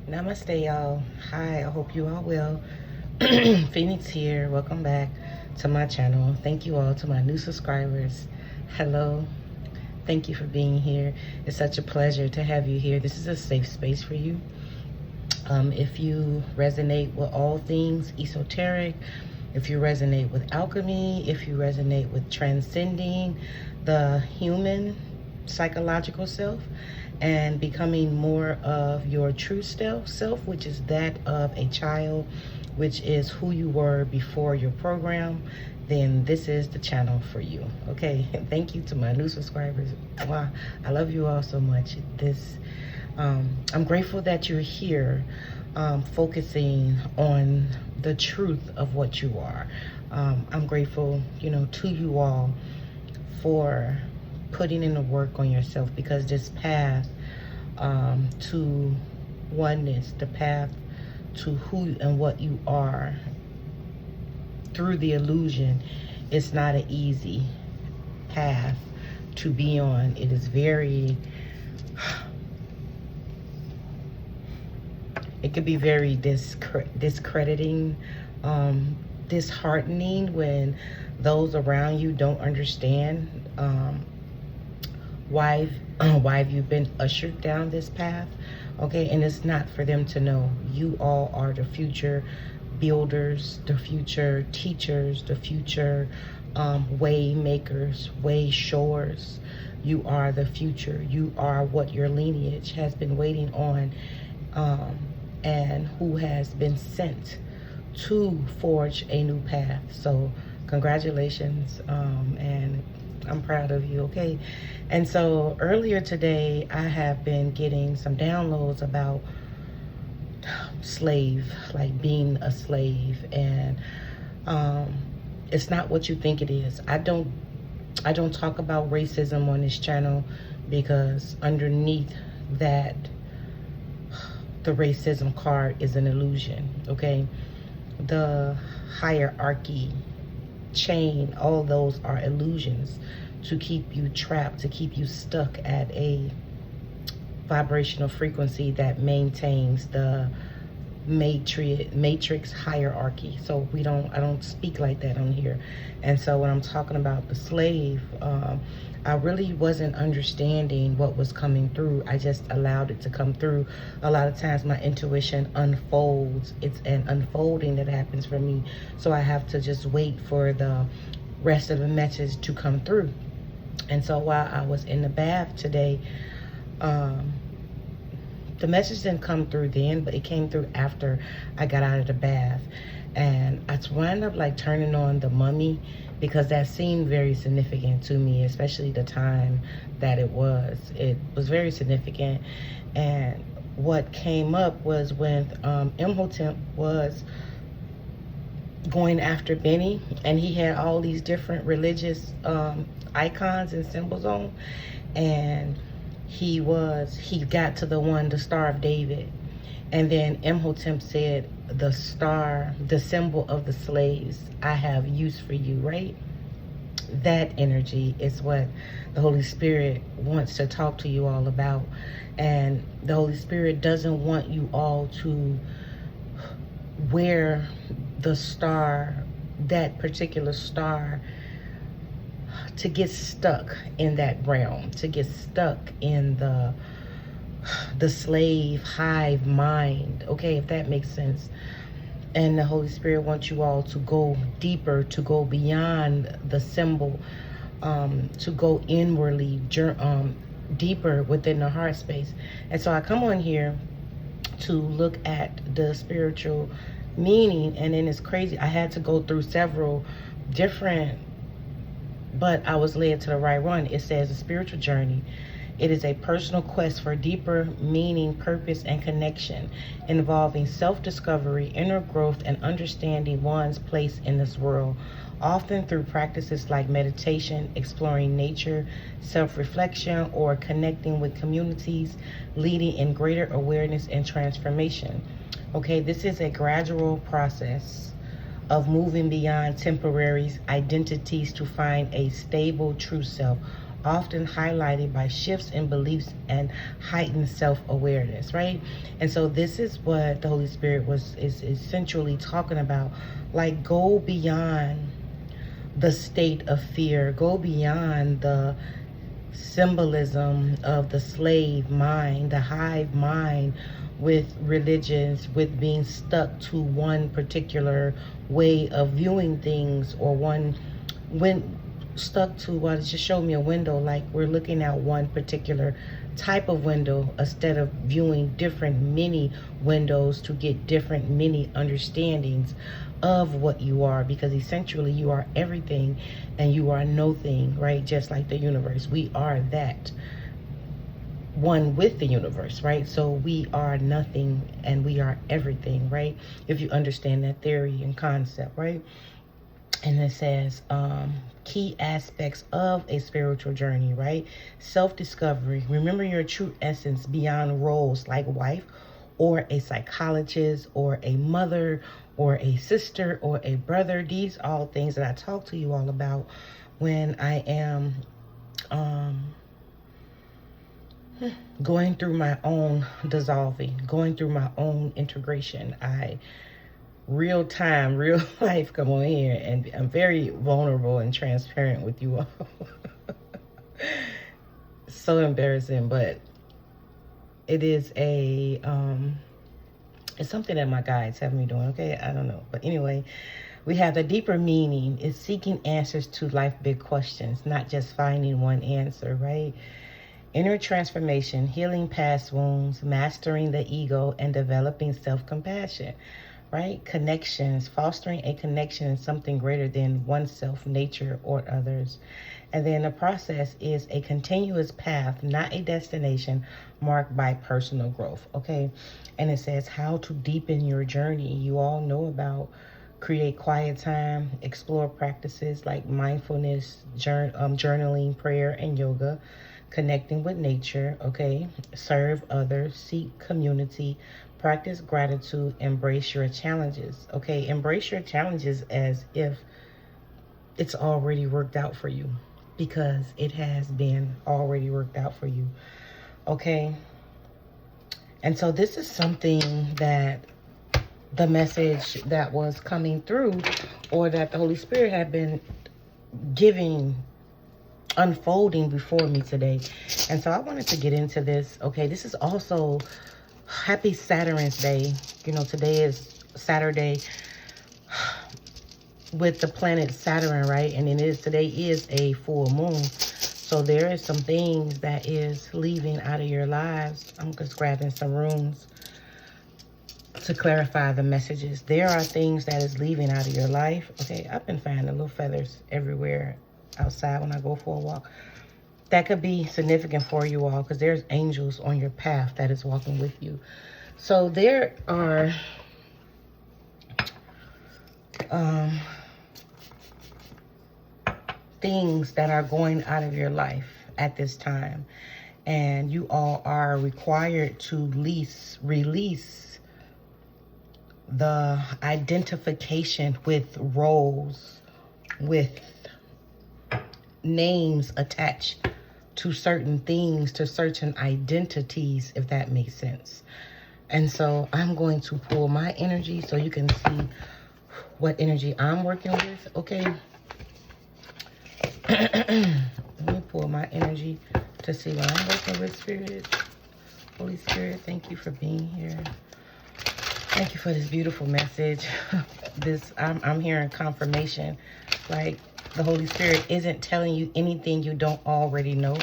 Namaste, y'all. Hi, I hope you all well. Phoenix here. Welcome back to my channel. Thank you all to my new subscribers. Hello. Thank you for being here. It's such a pleasure to have you here. This is a safe space for you. If you resonate with all things esoteric, if you resonate with alchemy, if you resonate with transcending the human psychological self and becoming more of your true self, which is that of a child, which is who you were before your program, then this is the channel for you. Okay, thank you to my new subscribers. Wow, I love you all so much. I'm grateful that you're here, focusing on the truth of what you are. I'm grateful, to you all for putting in the work on yourself, because this path to oneness, the path to who and what you are through the illusion, it's not an easy path to be on. It is it could be very discrediting, disheartening when those around you don't understand why you've been ushered down this path. Okay, and it's not for them to know. You all are the future builders, the future teachers, the future way makers, way showers. You are the future. You are what your lineage has been waiting on, and who has been sent to forge a new path. So congratulations, and I'm proud of you. Okay, and so earlier today I have been getting some downloads about slave, like being a slave, and it's not what you think it is. I don't talk about racism on this channel, because underneath that, the racism card is an illusion. Okay, the hierarchy chain, all those are illusions to keep you trapped, to keep you stuck at a vibrational frequency that maintains the matrix hierarchy. So I don't speak like that on here. And so when I'm talking about the slave, I really wasn't understanding what was coming through. I just allowed it to come through. A lot of times my intuition unfolds. It's an unfolding that happens for me. So I have to just wait for the rest of the message to come through. And so while I was in the bath today, the message didn't come through then, but it came through after I got out of the bath. And I wound up like turning on the Mummy, because that seemed very significant to me, especially the time that it was. It was very significant. And what came up was when Imhotep was going after Benny, and he had all these different religious icons and symbols on, and he got to the Star of David, and then Imhotep said, the symbol of the slaves, I have use for you, right? That energy is what the Holy Spirit wants to talk to you all about. And the Holy Spirit doesn't want you all to wear the star, that particular star, to get stuck in that realm, to get stuck in the slave hive mind. Okay, if that makes sense. And the Holy Spirit wants you all to go deeper, to go beyond the symbol, to go inwardly, deeper within the heart space. And so I come on here to look at the spiritual meaning, and then it's crazy. I had to go through several different, but I was led to the right one. It says a spiritual journey. It is a personal quest for deeper meaning, purpose, and connection, involving self-discovery, inner growth, and understanding one's place in this world, often through practices like meditation, exploring nature, self-reflection, or connecting with communities, leading in greater awareness and transformation. Okay, this is a gradual process of moving beyond temporary identities to find a stable true self, often highlighted by shifts in beliefs and heightened self-awareness, right? And so this is what the Holy Spirit is essentially talking about. Like, go beyond the state of fear, go beyond the symbolism of the slave mind, the hive mind, with religions, with being stuck to one particular way of viewing things, or one, when stuck to what just showed me a window, like we're looking at one particular type of window instead of viewing different mini windows to get different mini understandings of what you are, because essentially you are everything and you are no thing, right? Just like the universe, we are that one with the universe, right? So we are nothing and we are everything, right? If you understand that theory and concept, right? And it says key aspects of a spiritual journey, right? Self-discovery, remember your true essence beyond roles like wife or a psychologist or a mother or a sister or a brother. These are all things that I talk to you all about when I am going through my own dissolving, going through my own integration. I real time, real life come on here, and I'm very vulnerable and transparent with you all. So embarrassing, but it is a it's something that my guides have me doing. Okay, I don't know, but anyway, we have the deeper meaning is seeking answers to life big questions, not just finding one answer, right? Inner transformation, healing past wounds, mastering the ego, and developing self-compassion, right? Connections, fostering a connection in something greater than oneself, nature, or others. And then the process is a continuous path, not a destination, marked by personal growth, okay? And it says how to deepen your journey. You all know about create quiet time, explore practices like mindfulness, journaling, prayer, and yoga, connecting with nature, okay? Serve others, seek community, practice gratitude, embrace your challenges, okay? Embrace your challenges as if it's already worked out for you, because it has been already worked out for you, okay? And so this is something that the message that was coming through, or that the Holy Spirit had been giving, unfolding before me today. And so I wanted to get into this. Okay, this is also happy Saturn's Day. You know, today is Saturday with the planet Saturn, right? And today is a full moon. So there is some things that is leaving out of your lives. I'm just grabbing some runes to clarify the messages. There are things that is leaving out of your life. Okay, I've been finding little feathers everywhere outside when I go for a walk. That could be significant for you all, because there's angels on your path that is walking with you. So there are things that are going out of your life at this time, and you all are required to release the identification with roles, with names attached to certain things, to certain identities, if that makes sense. And so I'm going to pull my energy so you can see what energy I'm working with, okay? Let me pull my energy to see what I'm working with, Spirit. Holy Spirit, thank you for being here. Thank you for this beautiful message. I'm hearing confirmation. Like, the Holy Spirit isn't telling you anything you don't already know.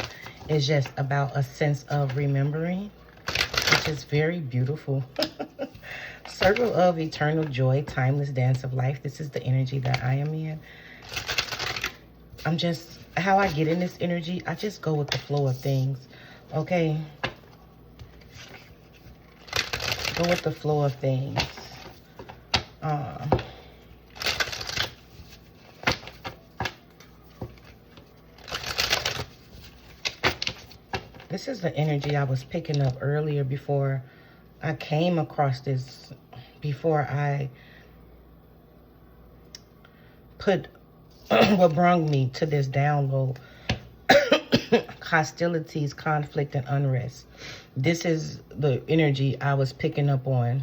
It's just about a sense of remembering, which is very beautiful. Circle of eternal joy, timeless dance of life. This is the energy that I am in. How I get in this energy, I just go with the flow of things, okay? Go with the flow of things. This is the energy I was picking up earlier before I came across this, before I put what brought me to this download. hostilities, conflict, and unrest. This is the energy I was picking up on.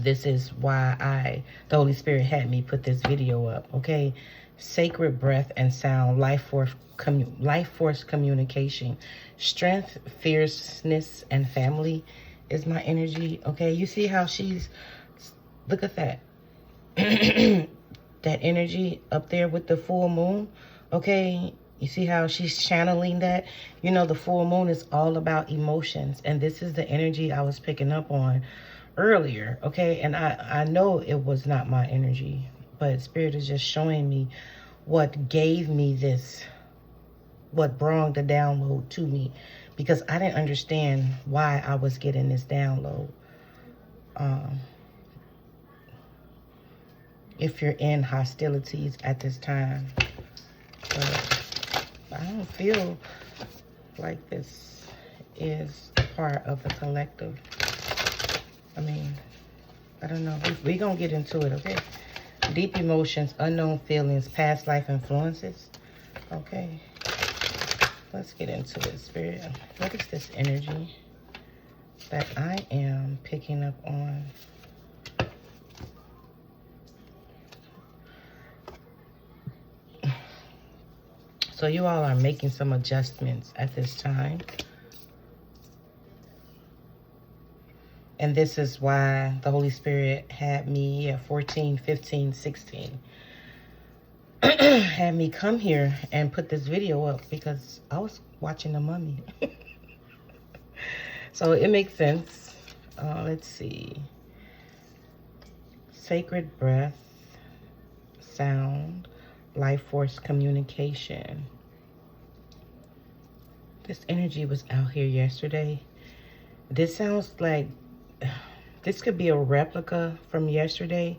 This is why the Holy Spirit had me put this video up, okay? Sacred breath and sound, life force communication, strength, fierceness, and family is my energy, okay? You see how she's, look at that. That energy up there with the full moon, okay? You see how she's channeling that? You know, the full moon is all about emotions, and this is the energy I was picking up on earlier, okay? And I know it was not my energy, but Spirit is just showing me what gave me this, what brought the download to me, because I didn't understand why I was getting this download. If you're in hostilities at this time, but I don't feel like this is part of the collective. I mean, I don't know. We're going to get into it, okay? Deep emotions, unknown feelings, past life influences. Okay. Let's get into it, Spirit. What is this energy that I am picking up on? So you all are making some adjustments at this time. And this is why the Holy Spirit had me at 14, 15, 16. Had me come here and put this video up because I was watching The Mummy. So it makes sense. Let's see. Sacred breath, sound, life force communication. This energy was out here yesterday. This sounds like this could be a replica from yesterday.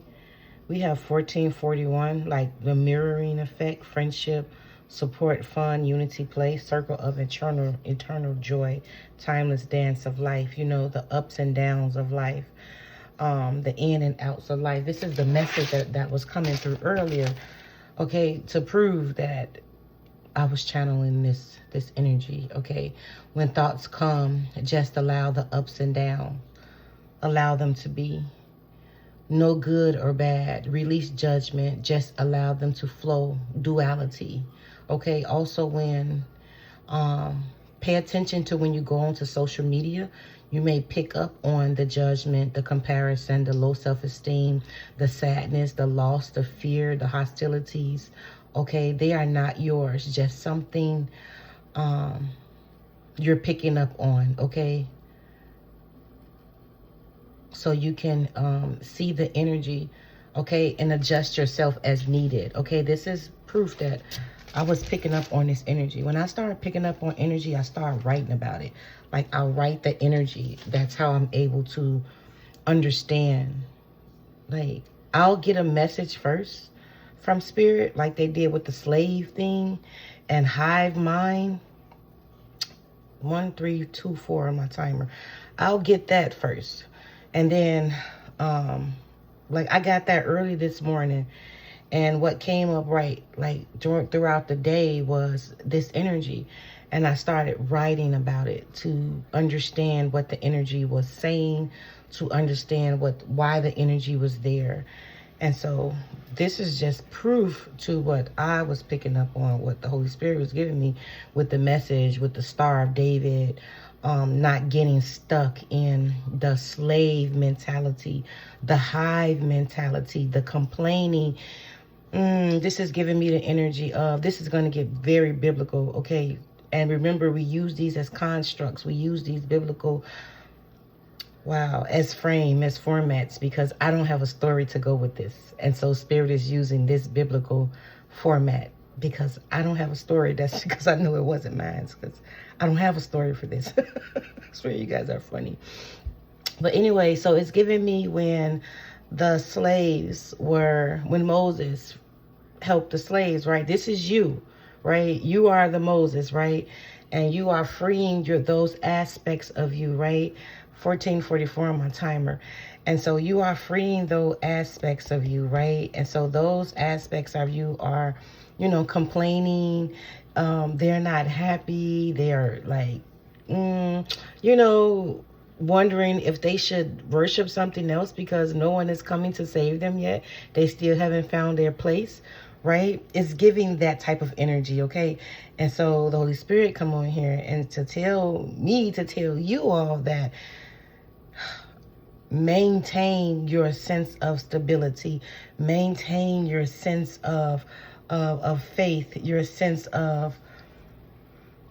We have 1441, like the mirroring effect, friendship, support, fun, unity, play, circle of eternal joy, timeless dance of life, you know, the ups and downs of life, the in and outs of life. This is the message that was coming through earlier, okay, to prove that I was channeling this energy, okay? When thoughts come, just allow the ups and downs. Allow them to be. No good or bad. Release judgment. Just allow them to flow. Duality. Okay? Also when, pay attention to when you go onto social media, you may pick up on the judgment, the comparison, the low self-esteem, the sadness, the loss, the fear, the hostilities. Okay? They are not yours. Just something you're picking up on. Okay? So you can see the energy, okay, and adjust yourself as needed, okay? This is proof that I was picking up on this energy. When I started picking up on energy, I started writing about it. Like, I'll write the energy. That's how I'm able to understand. Like, I'll get a message first from Spirit, like they did with the slave thing and hive mind. 1, 3, 2, 4 on my timer. I'll get that first. And then, like, I got that early this morning. And what came up throughout the day was this energy. And I started writing about it to understand what the energy was saying, to understand why the energy was there. And so this is just proof to what I was picking up on, what the Holy Spirit was giving me with the message, with the Star of David, not getting stuck in the slave mentality, the hive mentality, the complaining. This is giving me the energy of, this is going to get very biblical, okay? And remember, we use these as constructs. We use these biblical, as formats, because I don't have a story to go with this. And so Spirit is using this biblical format because I don't have a story. That's because I know it wasn't mine, because I don't have a story for this. I swear you guys are funny. But anyway, so it's giving me when Moses helped the slaves, right? This is you, right? You are the Moses, right? And you are freeing those aspects of you, right? 1444 on my timer. And so you are freeing those aspects of you, right? And so those aspects of you are, complaining, They're not happy. They're like, you know, wondering if they should worship something else because no one is coming to save them yet. They still haven't found their place, right? It's giving that type of energy, okay? And so the Holy Spirit come on here and to tell me, to tell you all that maintain your sense of stability, maintain your sense of faith, your sense of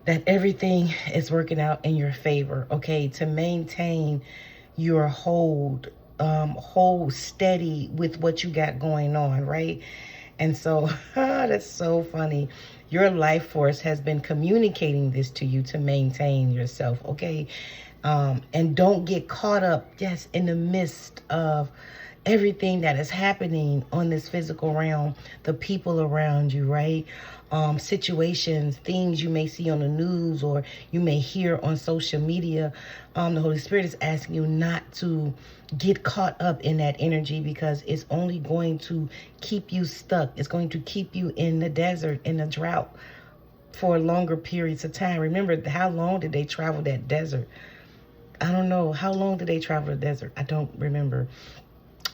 that everything is working out in your favor, okay? To maintain your hold steady with what you got going on, right? And so that's so funny. Your life force has been communicating this to you to maintain yourself, okay? And don't get caught up just in the midst of everything that is happening on this physical realm, the people around you, right? Situations, things you may see on the news or you may hear on social media. The Holy Spirit is asking you not to get caught up in that energy because it's only going to keep you stuck. It's going to keep you in the desert, in the drought for longer periods of time. Remember, how long did they travel that desert? I don't know. How long did they travel the desert? I don't remember.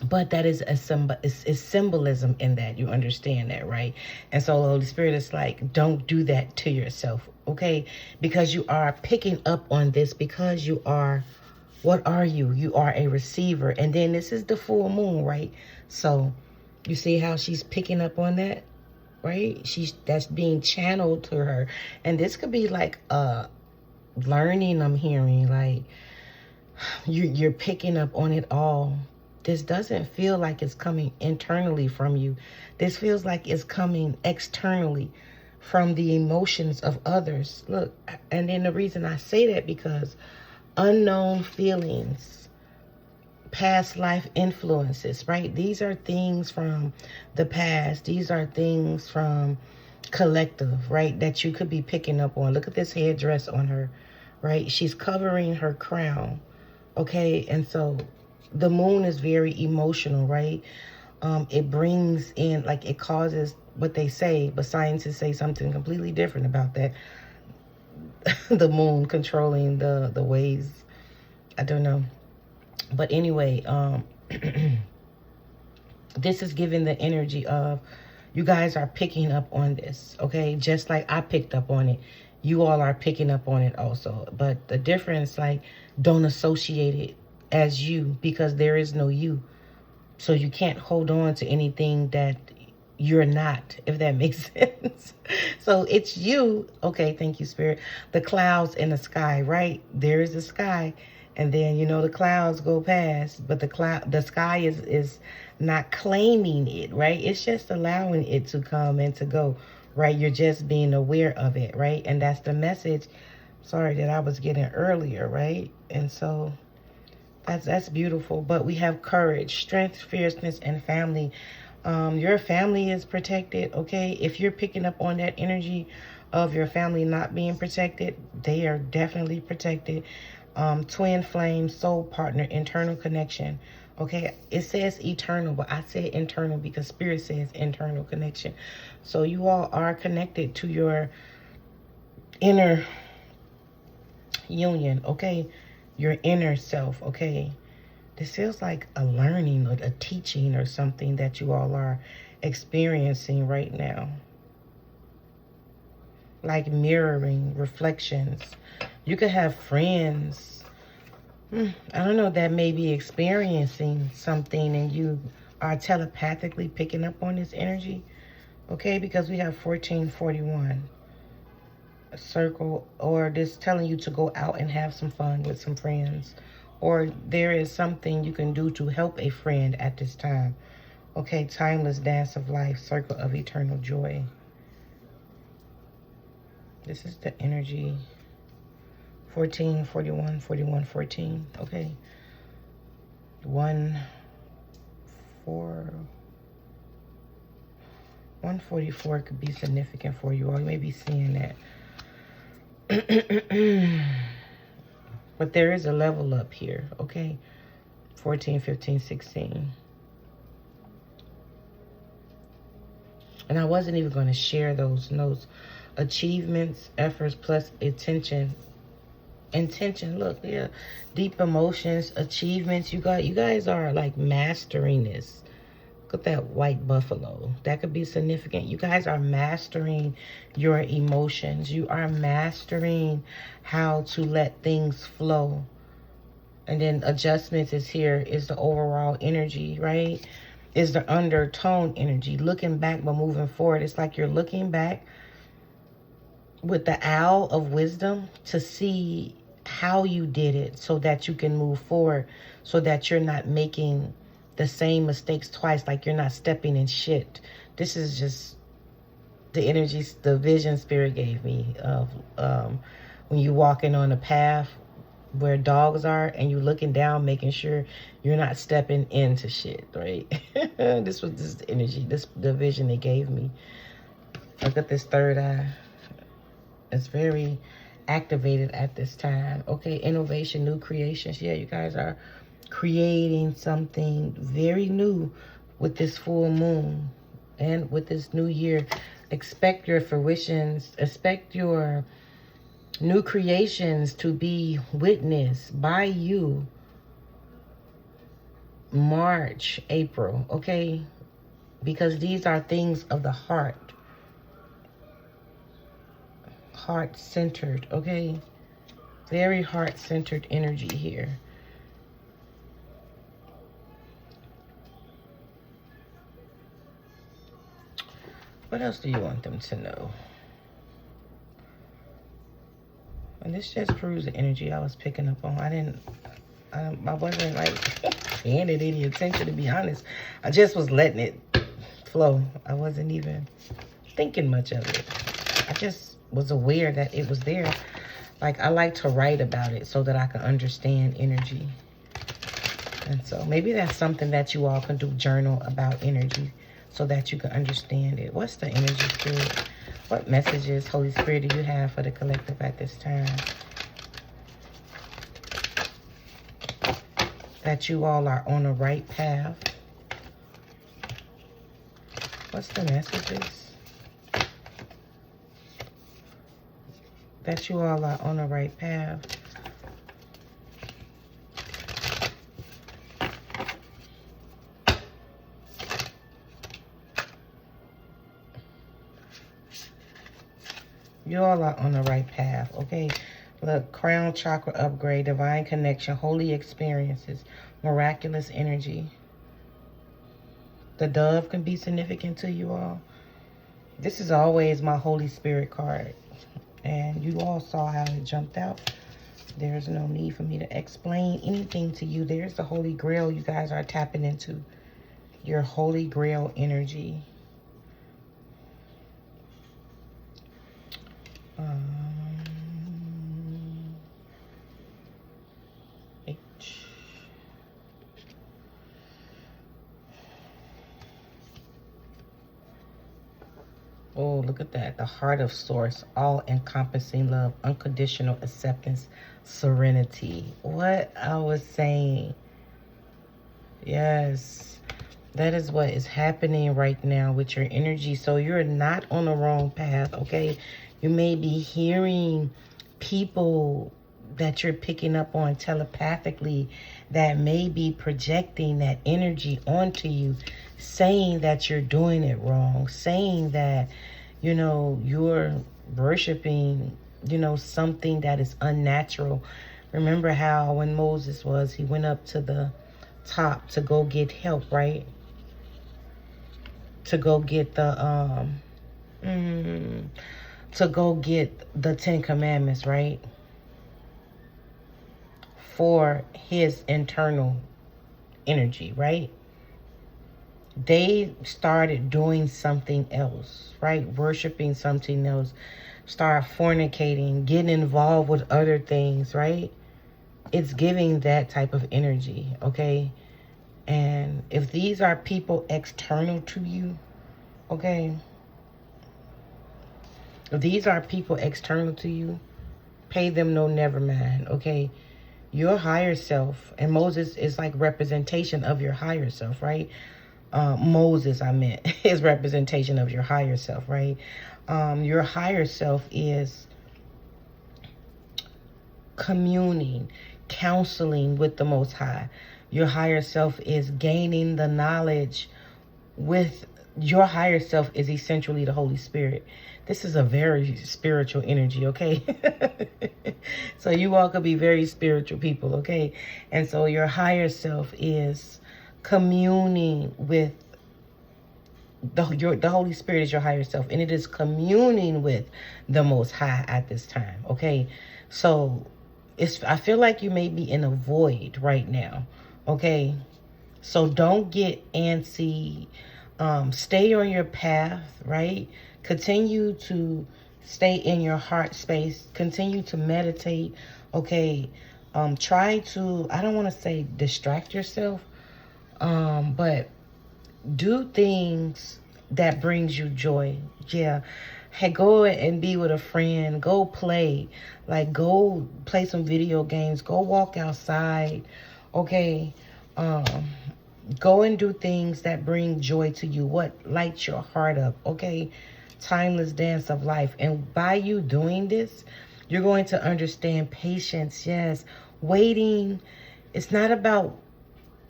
But that is a is symbolism in that. You understand that, right? And so the Holy Spirit is like, don't do that to yourself, okay? Because you are picking up on this, because you are, what are you? You are a receiver. And then this is the full moon, right? So you see how she's picking up on that, right? That's being channeled to her. And this could be like learning, I'm hearing, like you're picking up on it all. This doesn't feel like it's coming internally from you. This feels like it's coming externally from the emotions of others. Look, and then the reason I say that because unknown feelings, past life influences, right? These are things from the past. These are things from collective, right? That you could be picking up on. Look at this headdress on her, right? She's covering her crown, okay? And so the moon is very emotional, right? It brings in, like, it causes what they say, but scientists say something completely different about that. The moon controlling the waves. I don't know. But anyway, this is giving the energy of you guys are picking up on this, okay? Just like I picked up on it. You all are picking up on it also. But the difference, like, don't associate it as you because there is no you. So you can't hold on to anything that you're not, if that makes sense. So it's you. Okay, thank you, Spirit. The clouds in the sky, right? There is the sky. And then, you know, the clouds go past, but the sky is not claiming it, right? It's just allowing it to come and to go, right? You're just being aware of it, right? And that's the message, sorry, that I was getting earlier, right? And so that's beautiful. But we have courage, strength, fierceness, and family. Your family is protected, okay? If you're picking up on that energy of your family not being protected, they are definitely protected. Twin flame, soul partner, internal connection. Okay, it says eternal, but I said internal because Spirit says internal connection. So you all are connected to your inner union, okay? Your inner self, okay? This feels like a learning or a teaching or something that you all are experiencing right now. Like mirroring, reflections. You could have friends, I don't know, that may be experiencing something and you are telepathically picking up on this energy, okay? Because we have 1441, a circle, or this telling you to go out and have some fun with some friends, or there is something you can do to help a friend at this time, okay? Timeless dance of life, circle of eternal joy. This is the energy. 14, 41, 41, 14. Okay. 144 could be significant for you all. You may be seeing that. But there is a level up here, okay? 14, 15, 16. And I wasn't even going to share those notes. Achievements, efforts, plus intention. Intention, look, yeah. Deep emotions, achievements. You guys are like mastering this. Look at that white buffalo. That could be significant. You guys are mastering your emotions. You are mastering how to let things flow. And then adjustments is here, is the overall energy, right? Is the undertone energy. Looking back but moving forward. It's like you're looking back with the owl of wisdom to see how you did it so that you can move forward, so that you're not making the same mistakes twice, like you're not stepping in shit. This is just the energy, the vision spirit gave me of when you walking on a path where dogs are and you looking down, making sure you're not stepping into shit, right? This was the energy, the vision they gave me. Look at this third eye. It's very activated at this time. Okay, innovation, new creations. Yeah, you guys are creating something very new with this full moon and with this new year. Expect your fruitions, expect your new creations to be witnessed by you March, April, okay? Because these are things of the heart. Heart-centered, okay? Very heart-centered energy here. What else do you want them to know? And this just proves the energy I was picking up on. I wasn't like paying it any attention, to be honest. I just was letting it flow. I wasn't even thinking much of it. I just was aware that it was there. Like, I like to write about it so that I can understand energy. And so maybe that's something that you all can do, journal about energy so that you can understand it. What's the energy, Spirit? What messages, Holy Spirit, do you have for the collective at this time? That you all are on the right path. What's the messages? That you all are on the right path. You all are on the right path, okay? Look, crown chakra upgrade, divine connection, holy experiences, miraculous energy. The dove can be significant to you all. This is always my Holy Spirit card. And you all saw how it jumped out. There's no need for me to explain anything to you. There's the Holy Grail you guys are tapping into. Your Holy Grail energy. Oh, look at that. The heart of source, all-encompassing love, unconditional acceptance, serenity. What I was saying. Yes. That is what is happening right now with your energy. So you're not on the wrong path, okay? You may be hearing people that you're picking up on telepathically that may be projecting that energy onto you, saying that you're doing it wrong, saying that, you know, you're worshiping, you know, something that is unnatural. Remember how when Moses he went up to the top to go get help, right? To go get the to go get the 10 Commandments, right? For his internal energy, right? They started doing something else, right? Worshiping something else. Start fornicating, getting involved with other things, right? It's giving that type of energy, okay? And if these are people external to you, okay? If these are people external to you, pay them no never mind, okay? Your higher self, and Moses is like representation of your higher self, right? Moses, I meant, is representation of your higher self, right? Your higher self is communing, counseling with the Most High. Your higher self is gaining the knowledge with your higher self is essentially the Holy Spirit. This is a very spiritual energy, okay? So you all could be very spiritual people, okay? And so your higher self is communing with the Holy Spirit is your higher self, and it is communing with the Most High at this time, okay? So I feel like you may be in a void right now, okay? So don't get antsy. Stay on your path, right? Continue to stay in your heart space. Continue to meditate, okay? Try to, I don't want to say distract yourself, but do things that brings you joy. Yeah. Hey, go and be with a friend. Go play. Like, go play some video games. Go walk outside. Okay. Go and do things that bring joy to you. What lights your heart up. Okay. Timeless dance of life. And by you doing this, you're going to understand patience. Yes. Waiting. It's not about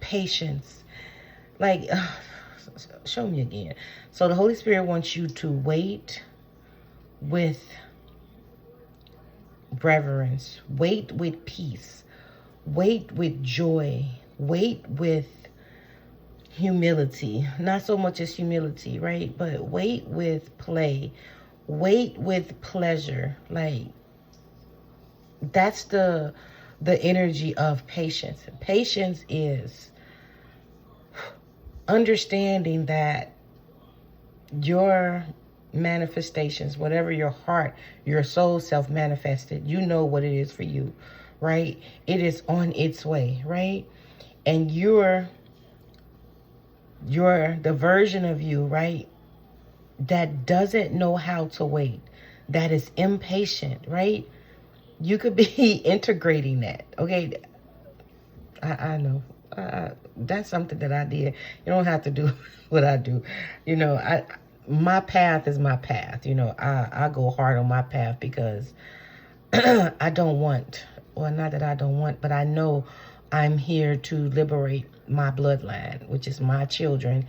patience. Like, show me again. So the Holy Spirit wants you to wait with reverence, wait with peace, wait with joy, wait with humility. Not so much as humility, right? But wait with play, wait with pleasure. Like, that's the energy of patience. Patience is understanding that your manifestations, whatever your heart, your soul self manifested, you know what it is for you, right? It is on its way, right? And you're the version of you, right, that doesn't know how to wait, that is impatient, right? You could be integrating that, okay? I know. That's something that I did. You don't have to do what I do. You know, my path is my path. You know, I go hard on my path because I don't want, well, not that I don't want, but I know I'm here to liberate my bloodline, which is my children,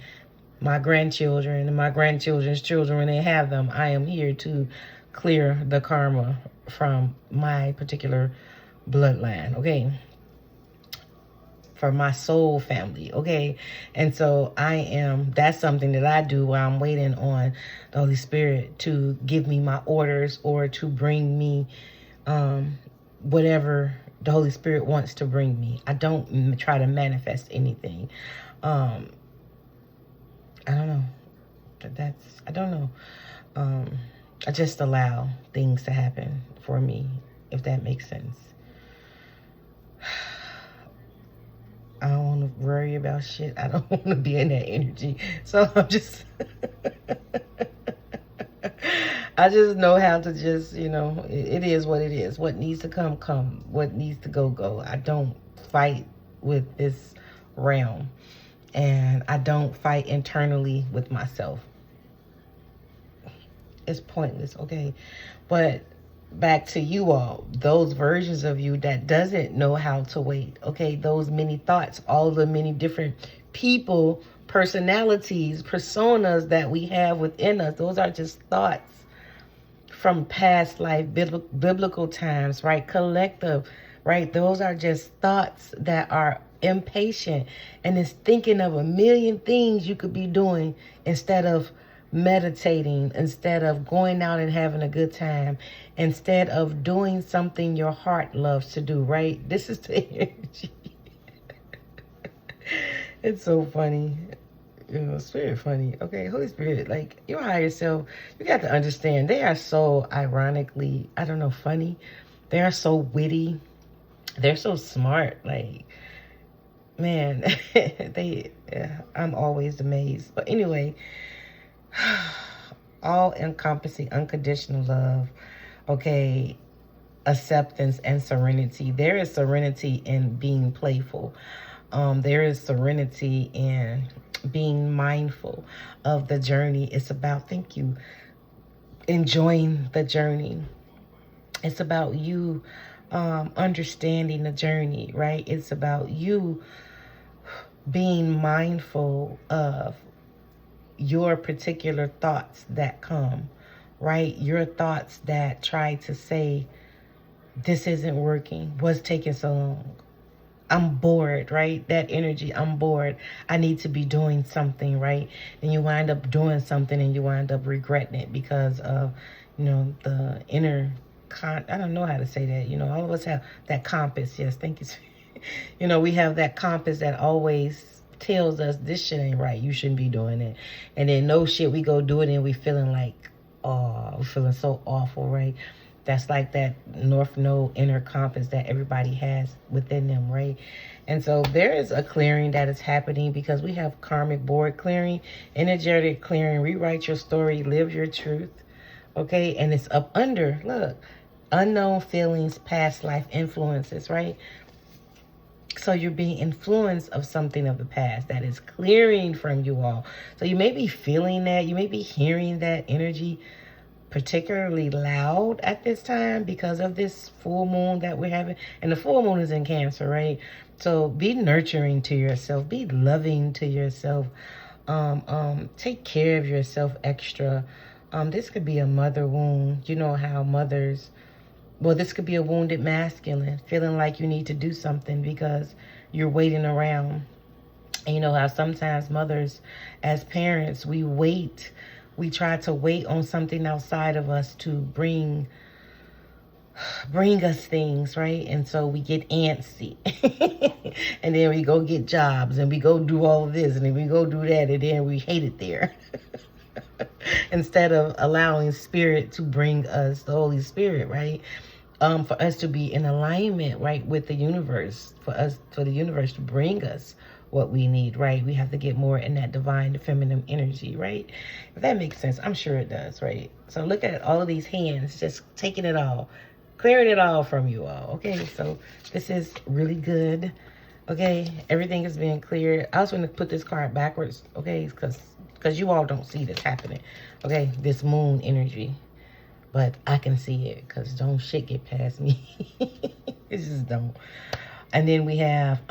my grandchildren, and my grandchildren's children when they have them. I am here to clear the karma from my particular bloodline, okay? For my soul family, okay? And so that's something that I do while I'm waiting on the Holy Spirit to give me my orders or to bring me whatever the Holy Spirit wants to bring me. I don't try to manifest anything. I don't know. I don't know. I just allow things to happen for me, if that makes sense. I don't want to worry about shit. I don't want to be in that energy. So I'm just, I just know how to just, you know, it is what it is. What needs to come, come. What needs to go, go. I don't fight with this realm. And I don't fight internally with myself. It's pointless, okay? But back to you all, those versions of you that doesn't know how to wait, okay? Those many thoughts, all the many different people, personalities, personas that we have within us, those are just thoughts from past life, biblical times, right? Collective, right? Those are just thoughts that are impatient and is thinking of a million things you could be doing instead of meditating, instead of going out and having a good time, instead of doing something your heart loves to do, right? This is the energy. It's so funny. You know, it's very funny. Okay, Holy Spirit, like, your higher self, you got to understand, they are so ironically, I don't know, funny. They are so witty. They're so smart. Like, man, I'm always amazed. But anyway, all-encompassing unconditional love, okay, acceptance and serenity. There is serenity in being playful. There is serenity in being mindful of the journey. It's about, thank you, enjoying the journey. It's about you understanding the journey, right? It's about you being mindful of your particular thoughts that come, right? Your thoughts that try to say, this isn't working. What's taking so long? I'm bored, right? That energy, I'm bored. I need to be doing something, right? And you wind up doing something and you wind up regretting it because of, the inner I don't know how to say that. All of us have that compass. Yes, thank you. We have that compass that always tells us this shit ain't right. You shouldn't be doing it. And then no shit, we go do it and we feeling like, oh, we're feeling so awful, right? That's like that North Node inner compass that everybody has within them, right? And so there is a clearing that is happening because we have karmic board clearing, energetic clearing, rewrite your story, live your truth, okay? And it's up under, look, unknown feelings, past life influences, right? So you're being influenced of something of the past that is clearing from you all. So you may be feeling that, you may be hearing that energy particularly loud at this time because of this full moon that we're having. And the full moon is in Cancer, right? So be nurturing to yourself, be loving to yourself, take care of yourself extra. This could be a mother wound. You know how mothers, well, this could be a wounded masculine feeling like you need to do something because you're waiting around. And you know how sometimes mothers, as parents, we try to wait on something outside of us to bring us things, right? And so we get antsy. And then we go get jobs and we go do all of this and then we go do that and then we hate it there. Instead of allowing spirit to bring us, the Holy Spirit, right? For us to be in alignment, right, with the universe, for the universe to bring us what we need, right? We have to get more in that divine feminine energy, right? If that makes sense, I'm sure it does, right? So look at all of these hands, just taking it all, clearing it all from you all, okay? So this is really good, okay? Everything is being cleared. I also want to put this card backwards, okay? Because you all don't see this happening, okay? This moon energy. But I can see it because don't shit get past me. It just don't. And then we have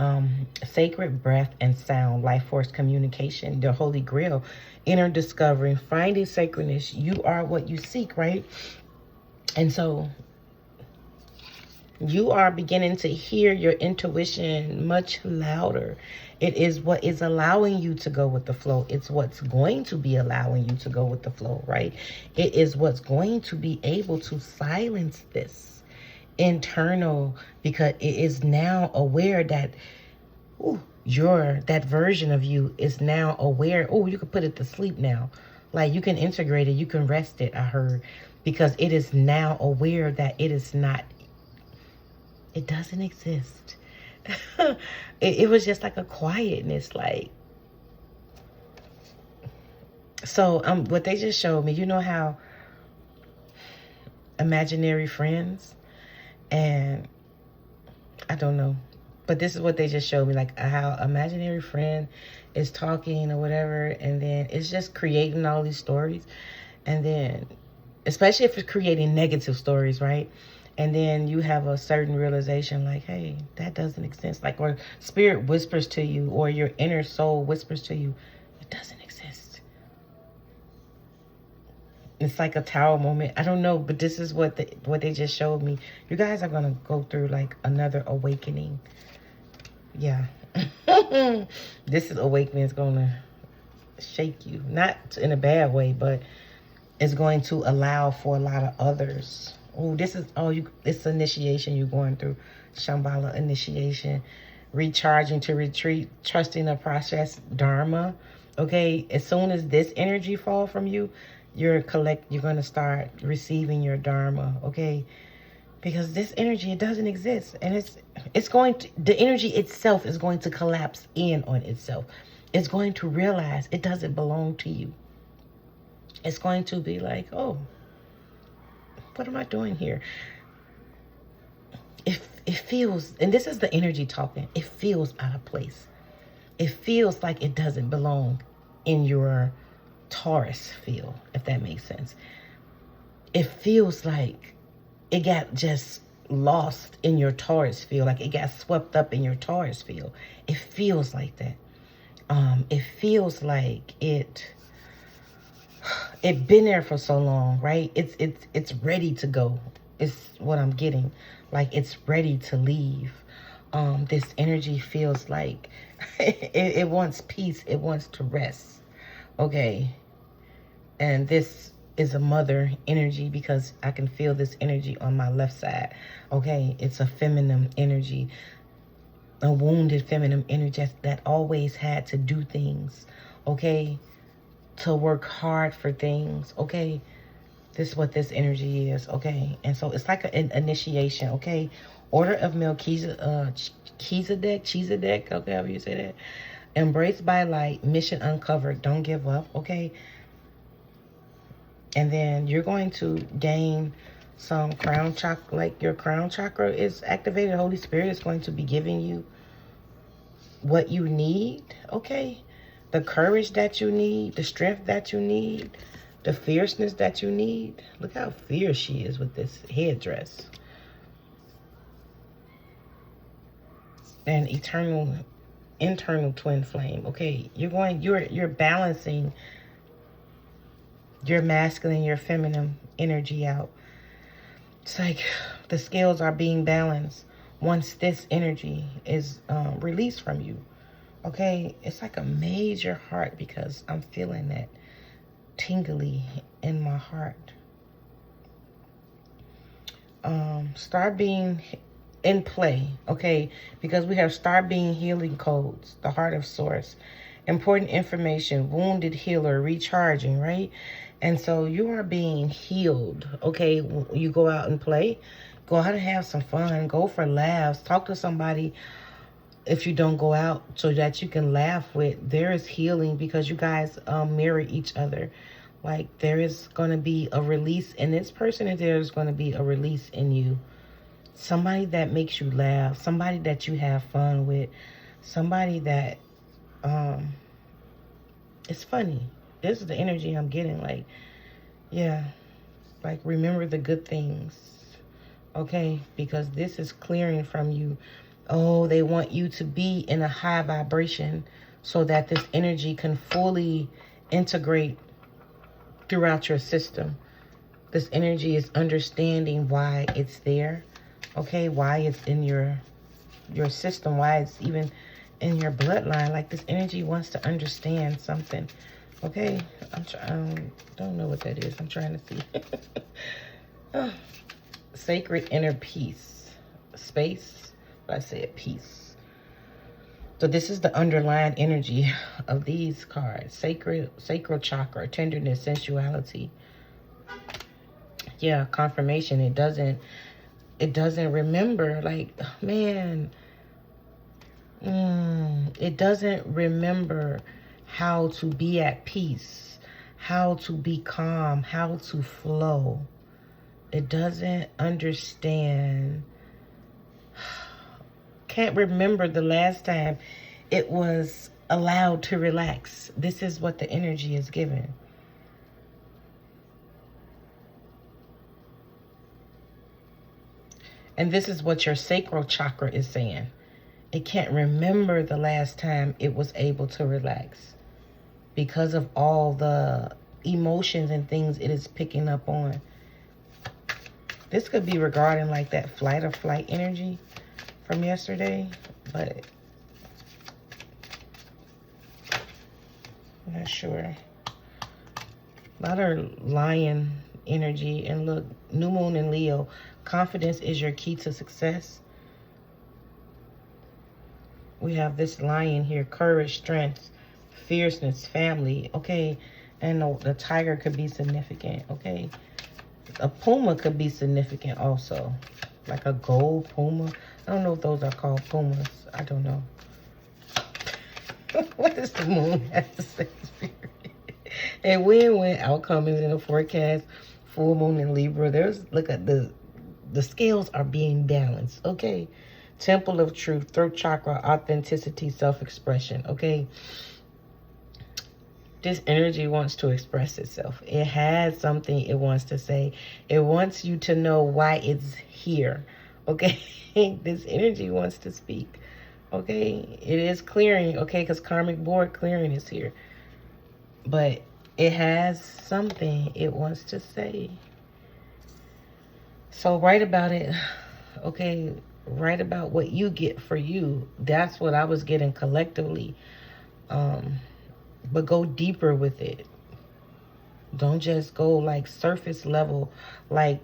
sacred breath and sound, life force communication, the Holy Grail, inner discovery, finding sacredness. You are what you seek, right? And so you are beginning to hear your intuition much louder. It is what is allowing you to go with the flow. It's what's going to be allowing you to go with the flow, right? It is what's going to be able to silence this internal, because it is now aware that that version of you is now aware. Oh, you can put it to sleep now. Like you can integrate it, you can rest it, I heard. Because it is now aware that it is not, it doesn't exist. It was just like a quietness, like. So what they just showed me, you know how imaginary friends, and I don't know, but this is what they just showed me, like how imaginary friend is talking or whatever, and then it's just creating all these stories, and then especially if it's creating negative stories, right? And then you have a certain realization like, hey, that doesn't exist. Like, or spirit whispers to you, or your inner soul whispers to you, it doesn't exist. It's like a tower moment. I don't know, but this is what they just showed me. You guys are going to go through like another awakening. Yeah. This is awakening is going to shake you. Not in a bad way, but it's going to allow for a lot of others. Oh, this is, it's initiation you're going through. Shambhala initiation. Recharging to retreat. Trusting the process. Dharma. Okay, as soon as this energy fall from you, you're going to start receiving your Dharma. Okay, because this energy, it doesn't exist. And it's going to, the energy itself is going to collapse in on itself. It's going to realize it doesn't belong to you. It's going to be like, oh, what am I doing here? It feels, and this is the energy talking, it feels out of place. it feels like it doesn't belong in your Taurus field, if that makes sense. It feels like it got just lost in your Taurus field, like it got swept up in your Taurus field. It feels like that. It feels like it been there for so long, right? It's ready to go. Is what I'm getting. Like it's ready to leave. This energy feels like it wants peace. It wants to rest. Okay. And this is a mother energy because I can feel this energy on my left side. Okay. It's a feminine energy. A wounded feminine energy that always had to do things. Okay. To work hard for things. Okay. This is what this energy is. Okay. And so it's like an initiation. Okay. Order of Melchizedek, okay, however you say that. Embraced by light, mission uncovered, don't give up, okay? And then you're going to gain some crown chakra, like your crown chakra is activated. Holy Spirit is going to be giving you what you need, okay? The courage that you need, the strength that you need, the fierceness that you need. Look how fierce she is with this headdress. And internal twin flame. Okay, you're balancing your masculine, your feminine energy out. It's like the scales are being balanced once this energy is released from you. Okay, it's like a major heart because I'm feeling that tingly in my heart. Start being in play, okay, because we have star being healing codes, the heart of source, important information, wounded healer, recharging, right? And so you are being healed, okay? You go out and play, go out and have some fun, go for laughs, talk to somebody if you don't go out so that you can laugh with. There is healing because you guys mirror each other. Like there is going to be a release in this person and there's going to be a release in you. Somebody that makes you laugh, somebody that you have fun with, somebody that it's funny. This is the energy I'm getting. Like, yeah, like remember the good things, okay? Because this is clearing from you. Oh, they want you to be in a high vibration so that this energy can fully integrate throughout your system. This energy is understanding why it's there. Okay, why it's in your system, why it's even in your bloodline. Like this energy wants to understand something. Okay, don't know what that is. I'm trying to see. Oh, sacred inner peace, space. But I said peace. So this is the underlying energy of these cards: sacral chakra, tenderness, sensuality. Yeah, confirmation. It doesn't remember, like, man, it doesn't remember how to be at peace, how to be calm, how to flow. It doesn't understand, can't remember the last time it was allowed to relax. This is what the energy is given. And this is what your sacral chakra is saying. It can't remember the last time it was able to relax because of all the emotions and things it is picking up on. This could be regarding like that flight or flight energy from yesterday, but I'm not sure. A lot of lion energy. And look, new moon in Leo. Confidence is your key to success. We have this lion here. Courage, strength, fierceness, family. Okay. And the tiger could be significant. Okay. A puma could be significant also. Like a gold puma. I don't know if those are called pumas. I don't know. What does the moon have to say, Spirit? And when outcome is in the forecast, full moon in Libra, look at the scales are being balanced, okay? Temple of truth, throat chakra, authenticity, self-expression, okay? This energy wants to express itself. It has something it wants to say. It wants you to know why it's here, okay? This energy wants to speak, okay? It is clearing, okay? Because karmic board clearing is here. But it has something it wants to say. So write about it, okay? Write about what you get for you. That's what I was getting collectively. But go deeper with it. Don't just go like surface level, like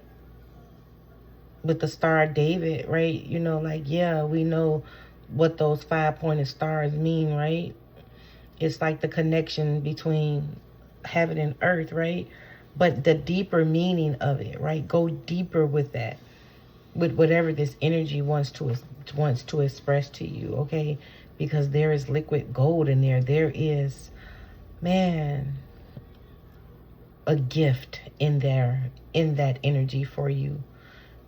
with the Star of David, right? You know, like, yeah, we know what those 5-pointed stars mean, right? It's like the connection between heaven and earth, right? But the deeper meaning of it, right? Go deeper with that, with whatever this energy wants to express to you, okay? Because there is liquid gold in there. There is, man, a gift in there, in that energy for you.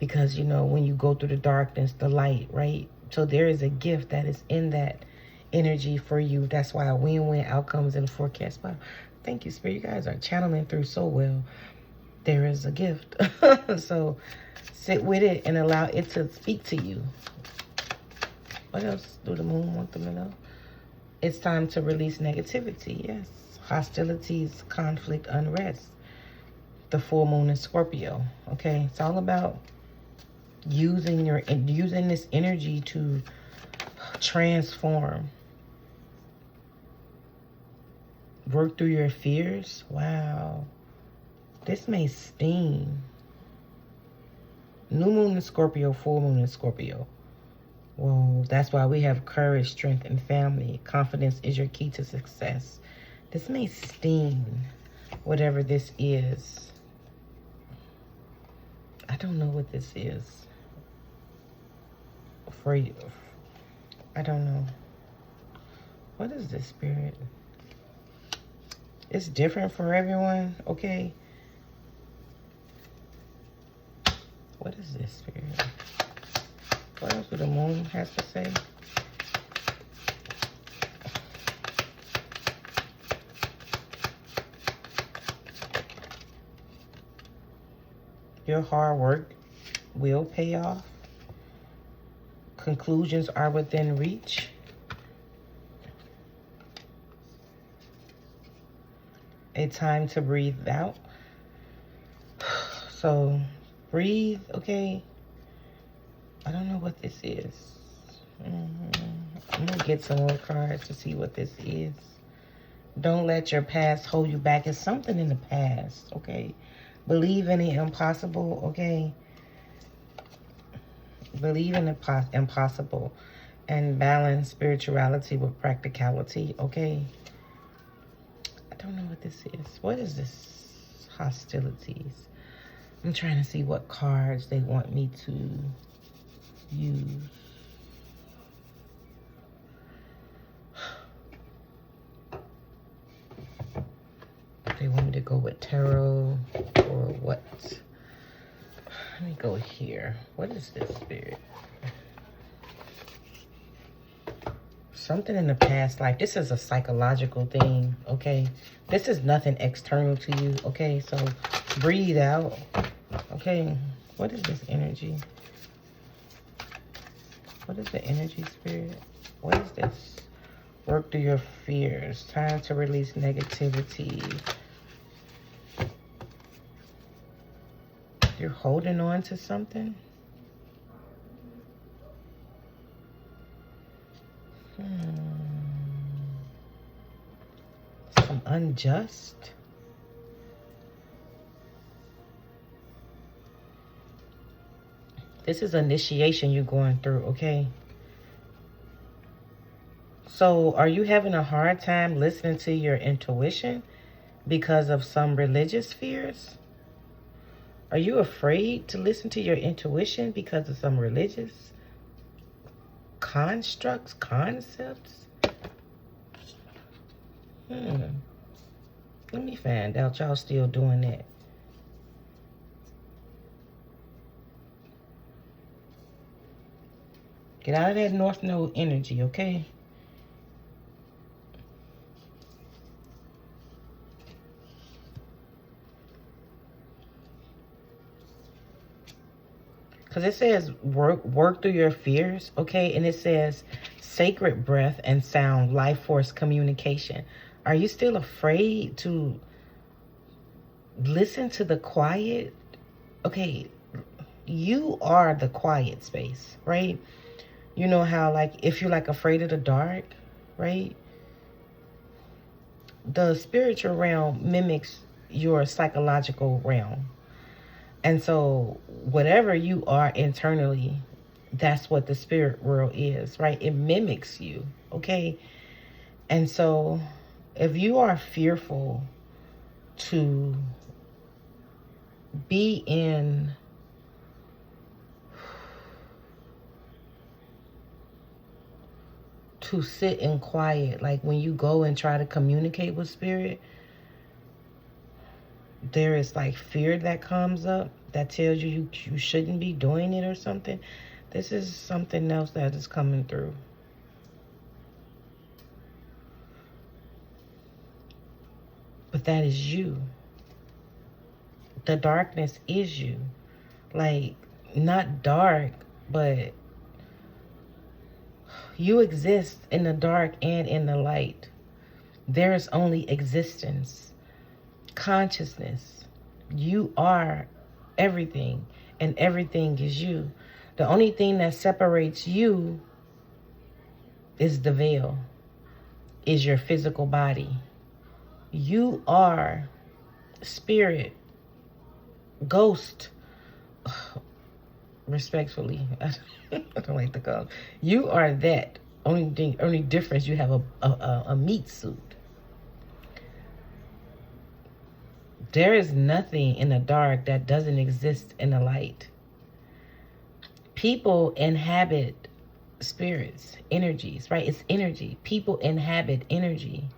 Because, you know, when you go through the darkness, the light, right? So there is a gift that is in that energy for you. That's why win-win outcomes and forecast. Wow. Thank you, Spirit. You guys are channeling through so well. There is a gift. So sit with it and allow it to speak to you. What else do the moon want them to know? It's time to release negativity. Yes. Hostilities, conflict, unrest. The full moon in Scorpio. Okay. It's all about using this energy to transform. Work through your fears. Wow. This may sting. New moon in Scorpio, full moon in Scorpio. Whoa, that's why we have courage, strength, and family. Confidence is your key to success. This may sting, whatever this is. I don't know what this is for you. I don't know. What is this, Spirit? It's different for everyone, okay? What is this, Spirit? What else do the moon has to say? Your hard work will pay off. Conclusions are within reach. A time to breathe out. So breathe, okay? I don't know what this is. I'm gonna get some more cards to see what this is. Don't let your past hold you back. It's something in the past, okay? Believe in the impossible, okay? Believe in the impossible and balance spirituality with practicality, okay? I don't know what this is. What is this? Hostilities. I'm trying to see what cards they want me to use. They want me to go with tarot or what? Let me go here. What is this, Spirit? Something in the past life. This is a psychological thing, okay? This is nothing external to you, okay? So breathe out, okay? What is this energy? What is the energy, Spirit? What is this? Work through your fears. Time to release negativity. You're holding on to something? Some unjust. This is initiation you're going through, okay? So are you having a hard time listening to your intuition because of some religious fears? Are you afraid to listen to your intuition because of some religious constructs, concepts? Let me find out y'all still doing that. Get out of that North Node energy, okay? Because it says work through your fears, okay? And it says sacred breath and sound, life force communication. Are you still afraid to listen to the quiet? Okay, you are the quiet space, right? You know how, like, if you're like afraid of the dark, right? The spiritual realm mimics your psychological realm. And so whatever you are internally, that's what the spirit world is, right? It mimics you, okay? And so if you are fearful to be in to sit in quiet, like when you go and try to communicate with spirit, there is like fear that comes up that tells you shouldn't be doing it or something. This is something else that is coming through. But that is you. The darkness is you. Like, not dark, but you exist in the dark and in the light. There is only existence, consciousness. You are everything, and everything is you. The only thing that separates you is the veil, is your physical body. You are spirit, ghost, respectfully. I don't like to call. You are that. Only difference, you have a meat suit. There is nothing in the dark that doesn't exist in the light. People inhabit spirits, energies, right? It's energy. People inhabit energy.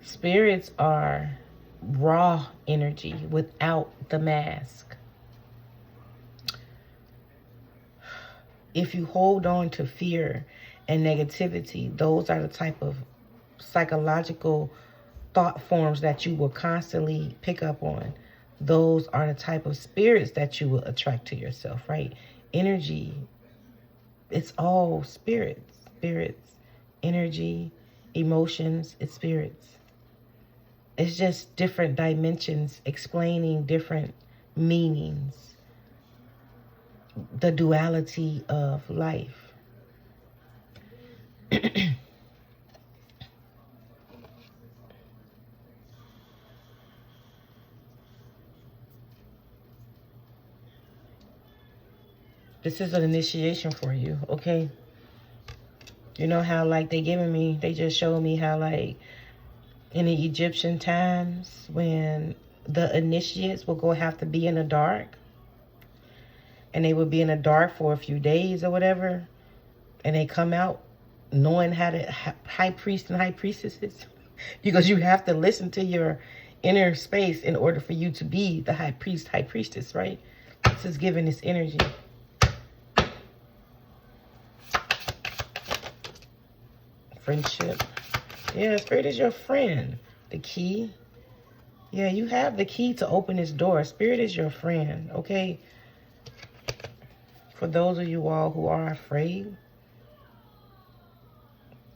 Spirits are raw energy without the mask. If you hold on to fear and negativity, those are the type of psychological thought forms that you will constantly pick up on. Those are the type of spirits that you will attract to yourself, right? Energy, it's all spirits. Spirits, energy, emotions, it's spirits. It's just different dimensions explaining different meanings. The duality of life. This is an initiation for you, okay? You know how, like, they just showed me how, like, in the Egyptian times, when the initiates will have to be in the dark, and they would be in the dark for a few days or whatever, and they come out knowing how to high priest and high priestesses, because you have to listen to your inner space in order for you to be the high priest, high priestess, right? This is giving this energy. Friendship. Yeah, spirit is your friend. The key. Yeah, you have the key to open this door. Spirit is your friend, okay? For those of you all who are afraid.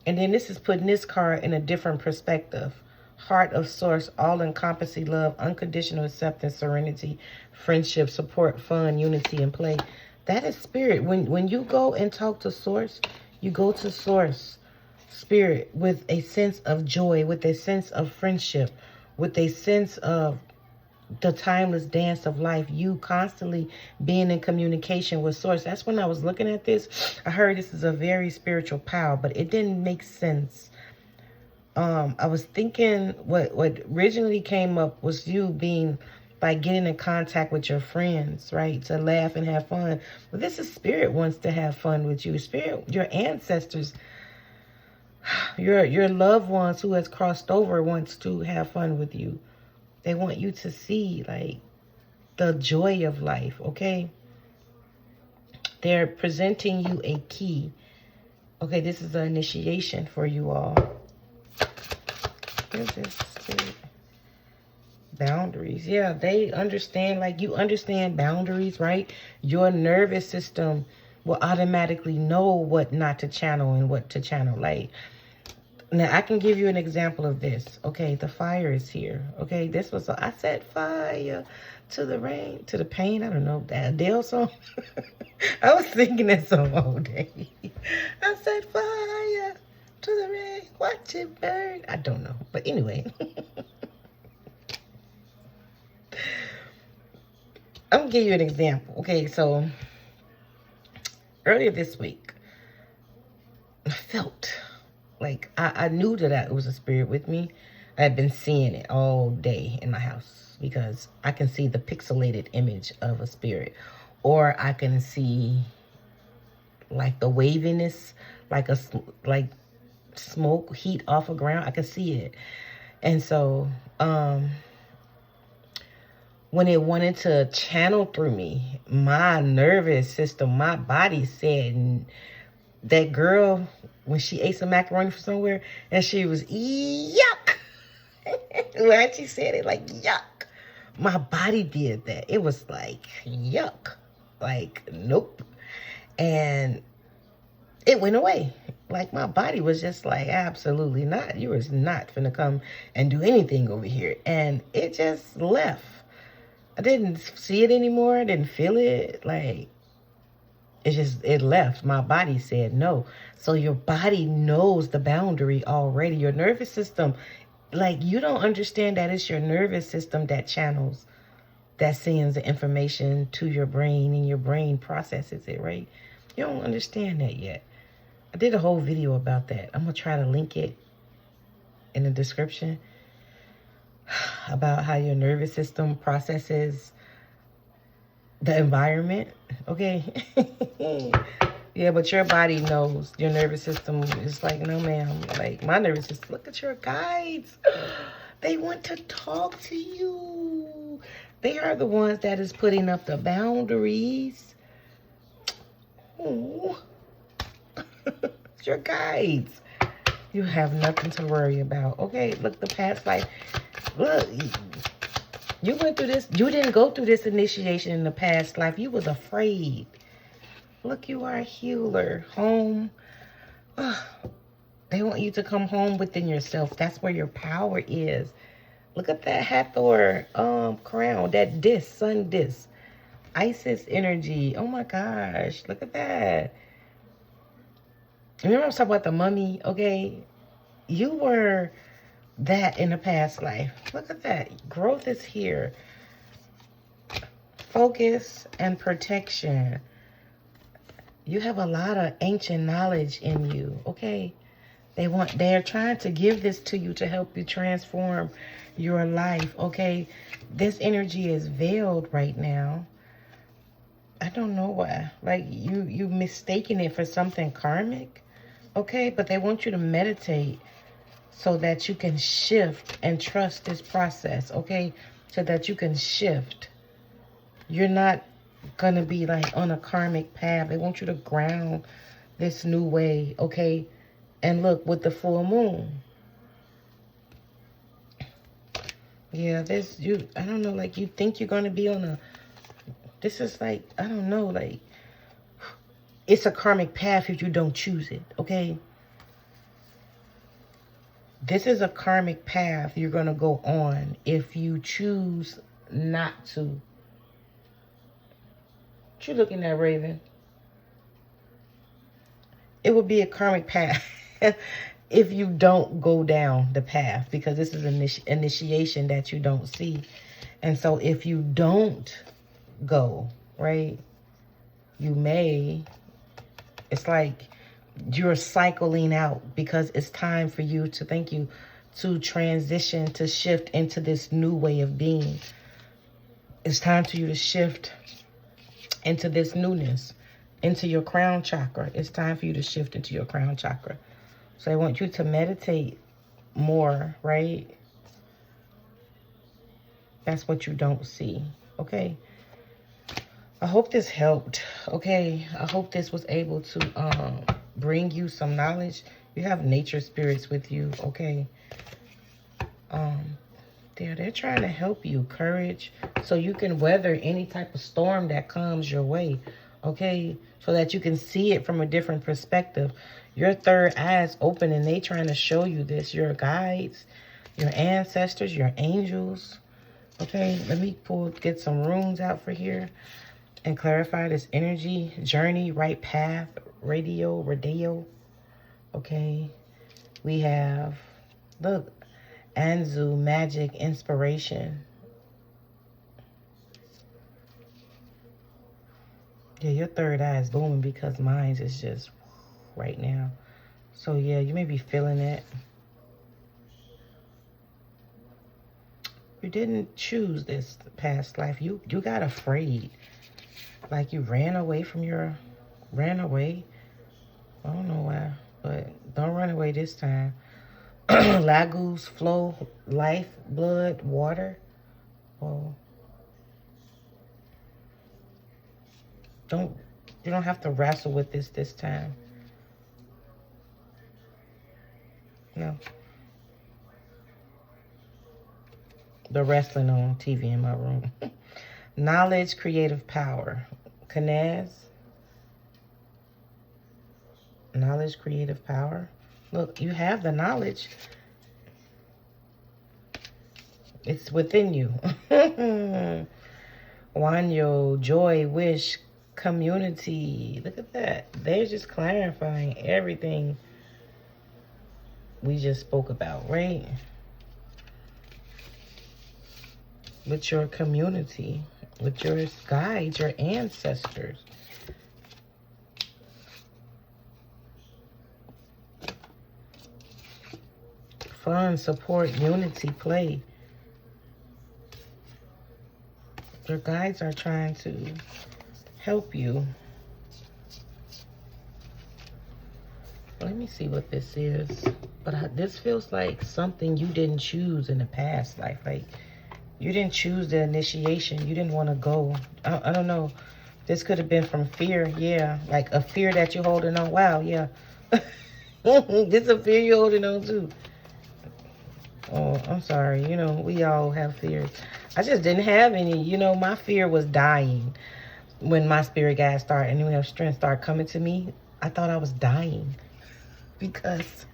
And then this is putting this card in a different perspective. Heart of source, all-encompassing love, unconditional acceptance, serenity, friendship, support, fun, unity, and play. That is spirit. When you go and talk to source, you go to source, spirit, with a sense of joy, with a sense of friendship, with a sense of the timeless dance of life. You constantly being in communication with source. That's when I was looking at this. I heard this is a very spiritual power, but it didn't make sense. I was thinking what originally came up was you being by getting in contact with your friends, right? To laugh and have fun. But this is spirit wants to have fun with you. Spirit, your ancestors, your loved ones who has crossed over wants to have fun with you. They want you to see, like, the joy of life, okay? They're presenting you a key. Okay, this is an initiation for you all. What is this? Boundaries. Yeah, they understand, like you understand boundaries, right? Your nervous system will automatically know what not to channel and what to channel. Like, now I can give you an example of this. Okay, the fire is here. Okay, this was, I set fire to the rain, to the pain. I don't know, that Adele song. I was singing that song all day. I set fire to the rain, watch it burn. I don't know, but anyway. I'm gonna give you an example. Okay, so earlier this week, I felt like I knew that it was a spirit with me. I had been seeing it all day in my house because I can see the pixelated image of a spirit, or I can see like the waviness, like smoke, heat off of ground. I can see it, and so when it wanted to channel through me, my nervous system, my body said, that girl, when she ate some macaroni from somewhere, and she was, yuck. When she said it, like, yuck. My body did that. It was like, yuck. Like, nope. And it went away. Like, my body was just like, absolutely not. You was not finna come and do anything over here. And it just left. I didn't see it anymore. I didn't feel it. Like, it left. My body said no. So your body knows the boundary already. Your nervous system, like, you don't understand that it's your nervous system that channels, that sends the information to your brain, and your brain processes it, right? You don't understand that yet. I did a whole video about that. I'm going to try to link it in the description about how your nervous system processes the environment. Okay. Yeah, but your body knows. Your nervous system is like, no ma'am. Like, my nervous system, look at your guides. They want to talk to you. They are the ones that is putting up the boundaries. Oh. It's your guides. You have nothing to worry about. Okay, look, the past life. Look, you went through this. You didn't go through this initiation in the past life. You was afraid. Look, you are a healer. Home. They want you to come home within yourself. That's where your power is. Look at that Hathor crown. That disc, sun disc. Isis energy. Oh my gosh. Look at that. Remember I was talking about the mummy? Okay. You were that in a past life. Look at that. Growth is here. Focus and protection. You have a lot of ancient knowledge in you. Okay. They're trying to give this to you to help you transform your life. Okay. This energy is veiled right now. I don't know why. Like, you mistaken it for something karmic. Okay. But they want you to meditate so that you can shift and trust this process, okay? So that you can shift. You're not going to be like on a karmic path. They want you to ground this new way, okay? And look, with the full moon. Yeah, I don't know, like, you think you're going to be on this is like, I don't know, like, it's a karmic path if you don't choose it, okay? This is a karmic path you're going to go on if you choose not to. What you looking at, Raven? It would be a karmic path if you don't go down the path, because this is an initiation that you don't see. And so if you don't go, right, you may, it's like you're cycling out, because it's time for you to transition, to shift into this new way of being. It's time for you to shift into this newness, into your crown chakra. It's time for you to shift into your crown chakra. So I want you to meditate more, right? That's what you don't see, okay? I hope this helped. Okay, I hope this was able to bring you some knowledge. You have nature spirits with you. Okay. They're trying to help you, courage, so you can weather any type of storm that comes your way, okay? So that you can see it from a different perspective. Your third eye is open and they trying to show you this. Your guides, your ancestors, your angels, okay? Let me get some runes out for here and clarify this energy, journey, right path, radio, okay? We have, look, Anzu, magic, inspiration. Yeah, your third eye is booming because mine is just right now. So yeah, you may be feeling it. You didn't choose this past life. You got afraid. Like you ran away. I don't know why, but don't run away this time. Lagos, flow, life, blood, water. Oh. You don't have to wrestle with this time. No. The wrestling on TV in my room. Knowledge, creative power. Kanaz. Knowledge, creative power. Look, you have the knowledge. It's within you. Wanyo, joy, wish, community. Look at that. They're just clarifying everything we just spoke about, right? With your community, with your guides, your ancestors. Fun, support, unity, play. Your guides are trying to help you. Let me see what this is. But this feels like something you didn't choose in the past life. Like, you didn't choose the initiation. You didn't want to go. I don't know. This could have been from fear. Yeah. Like a fear that you're holding on. Wow. Yeah. This is a fear you're holding on to. Oh, I'm sorry. You know, we all have fears. I just didn't have any. You know, my fear was dying. When my spirit guides start and when strength start coming to me, I thought I was dying. Because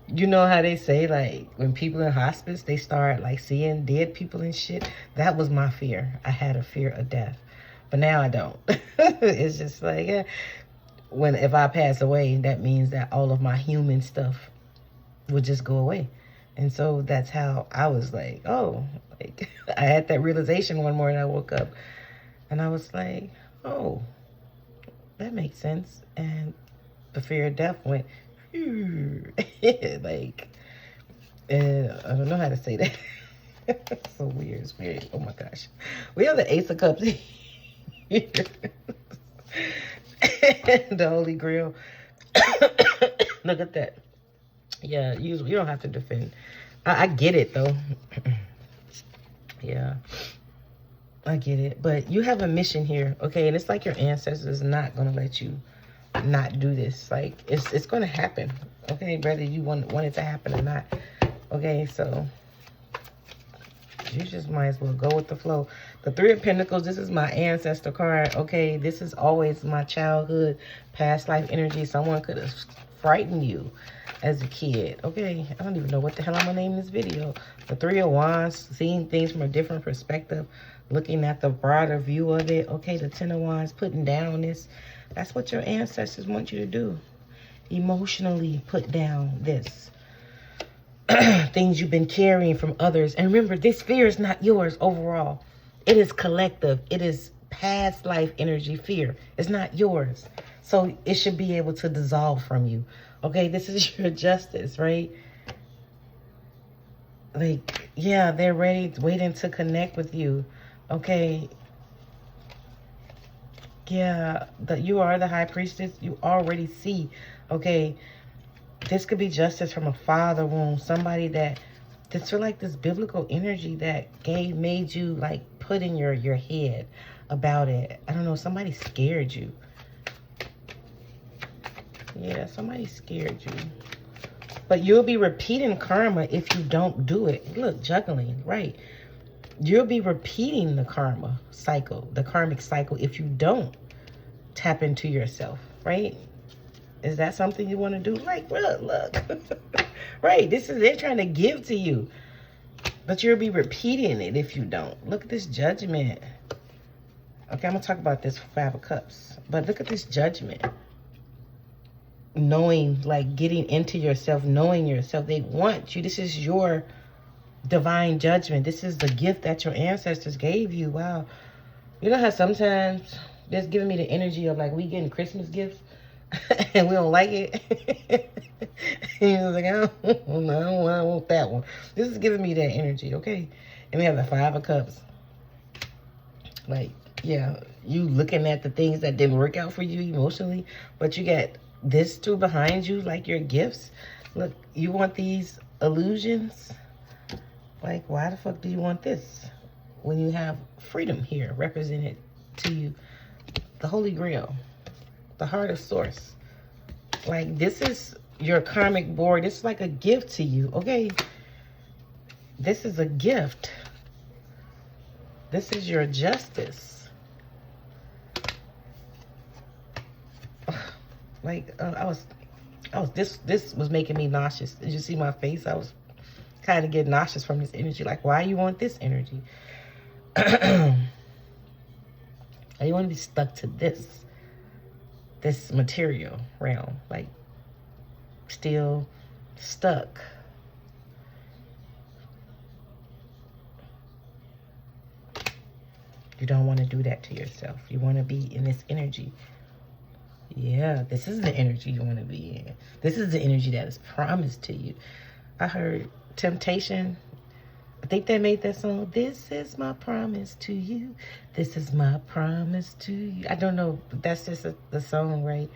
you know how they say, like, when people in hospice, they start, like, seeing dead people and shit. That was my fear. I had a fear of death. But now I don't. It's just like, yeah, if I pass away, that means that all of my human stuff would just go away. And so that's how I was like, oh, like, I had that realization one morning. I woke up and I was like, oh, that makes sense. And the fear of death went, like, and I don't know how to say that. It's so weird. It's weird. Oh my gosh. We have the Ace of Cups here. The Holy Grail. Look at that. Yeah, you don't have to defend. I get it though. Yeah, I get it. But you have a mission here, okay? And it's like your ancestors not gonna let you not do this. Like, it's gonna happen, okay? Whether you want it to happen or not, okay? So you just might as well go with the flow. The Three of Pentacles, this is my ancestor card, okay? This is always my childhood, past life energy. Someone could have frightened you as a kid, okay? I don't even know what the hell I'm gonna name this video. The Three of Wands, seeing things from a different perspective, looking at the broader view of it, okay? The Ten of Wands, putting down this. That's what your ancestors want you to do. Emotionally put down this. Things you've been carrying from others. And remember, this fear is not yours overall. It is collective. It is past life energy fear. It's not yours. So it should be able to dissolve from you. Okay, this is your justice, right? Like, yeah, they're ready, waiting to connect with you. Okay. Yeah, you are the high priestess. You already see, okay, this could be justice from a father wound. Somebody that, this feel like this biblical energy that made you like put in your head about it. I don't know, somebody scared you. Yeah, somebody scared you. But you'll be repeating karma if you don't do it. Look, juggling, right? You'll be repeating the karma cycle, the karmic cycle, if you don't tap into yourself, right? Is that something you want to do? Like, look. Right, they're trying to give to you. But you'll be repeating it if you don't. Look at this judgment. Okay, I'm going to talk about this 5 of Cups. But look at this judgment. Knowing, like getting into yourself, knowing yourself. They want you. This is your divine judgment. This is the gift that your ancestors gave you. Wow. You know how sometimes that's giving me the energy of like we getting Christmas gifts and we don't like it. And you're like, I don't want that one. This is giving me that energy, okay? And we have the 5 of Cups. Like, yeah, you looking at the things that didn't work out for you emotionally, but you got this too behind you, like your gifts. Look, you want these illusions? Like, why the fuck do you want this when you have freedom here represented to you? The Holy Grail, the heart of source. Like, this is your karmic board. It's like a gift to you, okay? This is a gift. This is your justice. Like, this was making me nauseous. Did you see my face? I was kind of getting nauseous from this energy. Like, why you want this energy? Why you want to be stuck to this material realm? Like, still stuck. You don't want to do that to yourself. You want to be in this energy. Yeah, this is the energy you want to be in. This is the energy that is promised to you. I heard Temptation. I think they made that song. This is my promise to you. This is my promise to you. I don't know. That's just the song, right?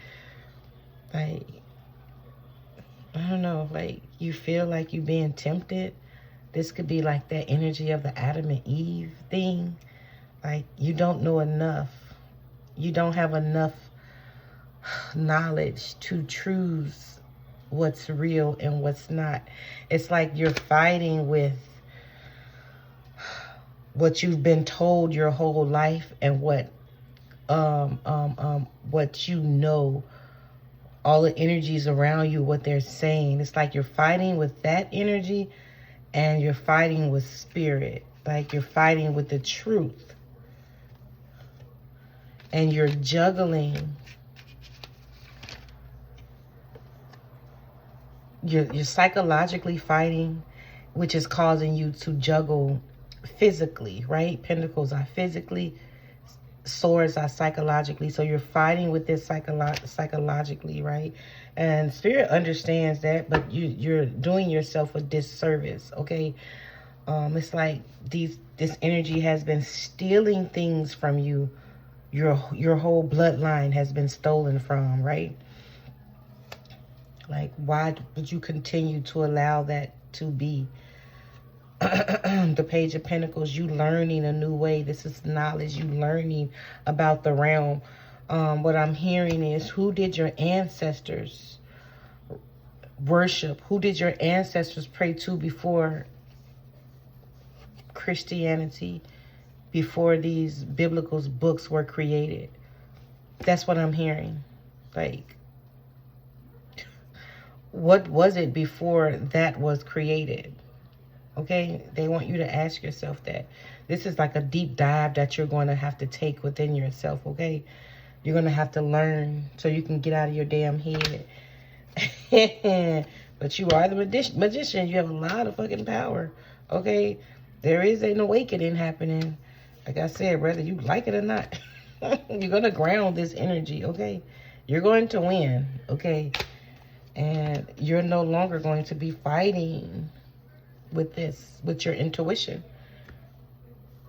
Like, I don't know. Like, you feel like you're being tempted. This could be like that energy of the Adam and Eve thing. Like, you don't know enough. You don't have enough knowledge to choose what's real and what's not. It's like you're fighting with what you've been told your whole life and what you know, all the energies around you, what they're saying. It's like you're fighting with that energy and you're fighting with spirit. Like, you're fighting with the truth. And you're juggling. You're psychologically fighting, which is causing you to juggle physically, right? Pentacles are physically, swords are psychologically. So you're fighting with this psychologically, right? And Spirit understands that, but you're doing yourself a disservice, okay? It's like this energy has been stealing things from you. Your whole bloodline has been stolen from, right? Like, why would you continue to allow that to be? The Page of Pentacles, you learning a new way. This is knowledge, you learning about the realm. What I'm hearing is, who did your ancestors worship? Who did your ancestors pray to before Christianity, before these biblical books were created? That's what I'm hearing. Like, what was it before that was created? Okay, they want you to ask yourself that. This is like a deep dive that you're going to have to take within yourself, okay? You're going to have to learn so you can get out of your damn head. But you are the magician. You have a lot of fucking power, okay? There is an awakening happening. Like I said, whether you like it or not, you're going to ground this energy, okay? You're going to win, okay? And you're no longer going to be fighting with your intuition.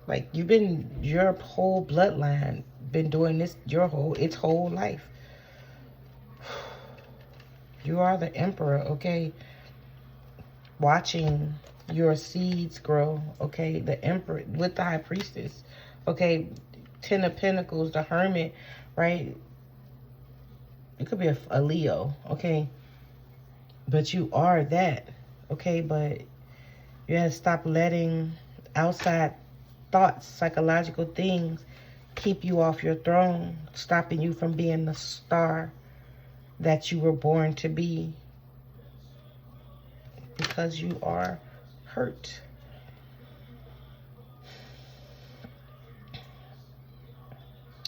Like, your whole bloodline been doing this its whole life. You are the emperor, okay? Watching your seeds grow, okay? The emperor with the high priestess, okay? Ten of Pentacles, the Hermit, right? It could be a Leo, okay? But you are that, okay? But you have to stop letting outside thoughts, psychological things, keep you off your throne, stopping you from being the star that you were born to be, because you are hurt.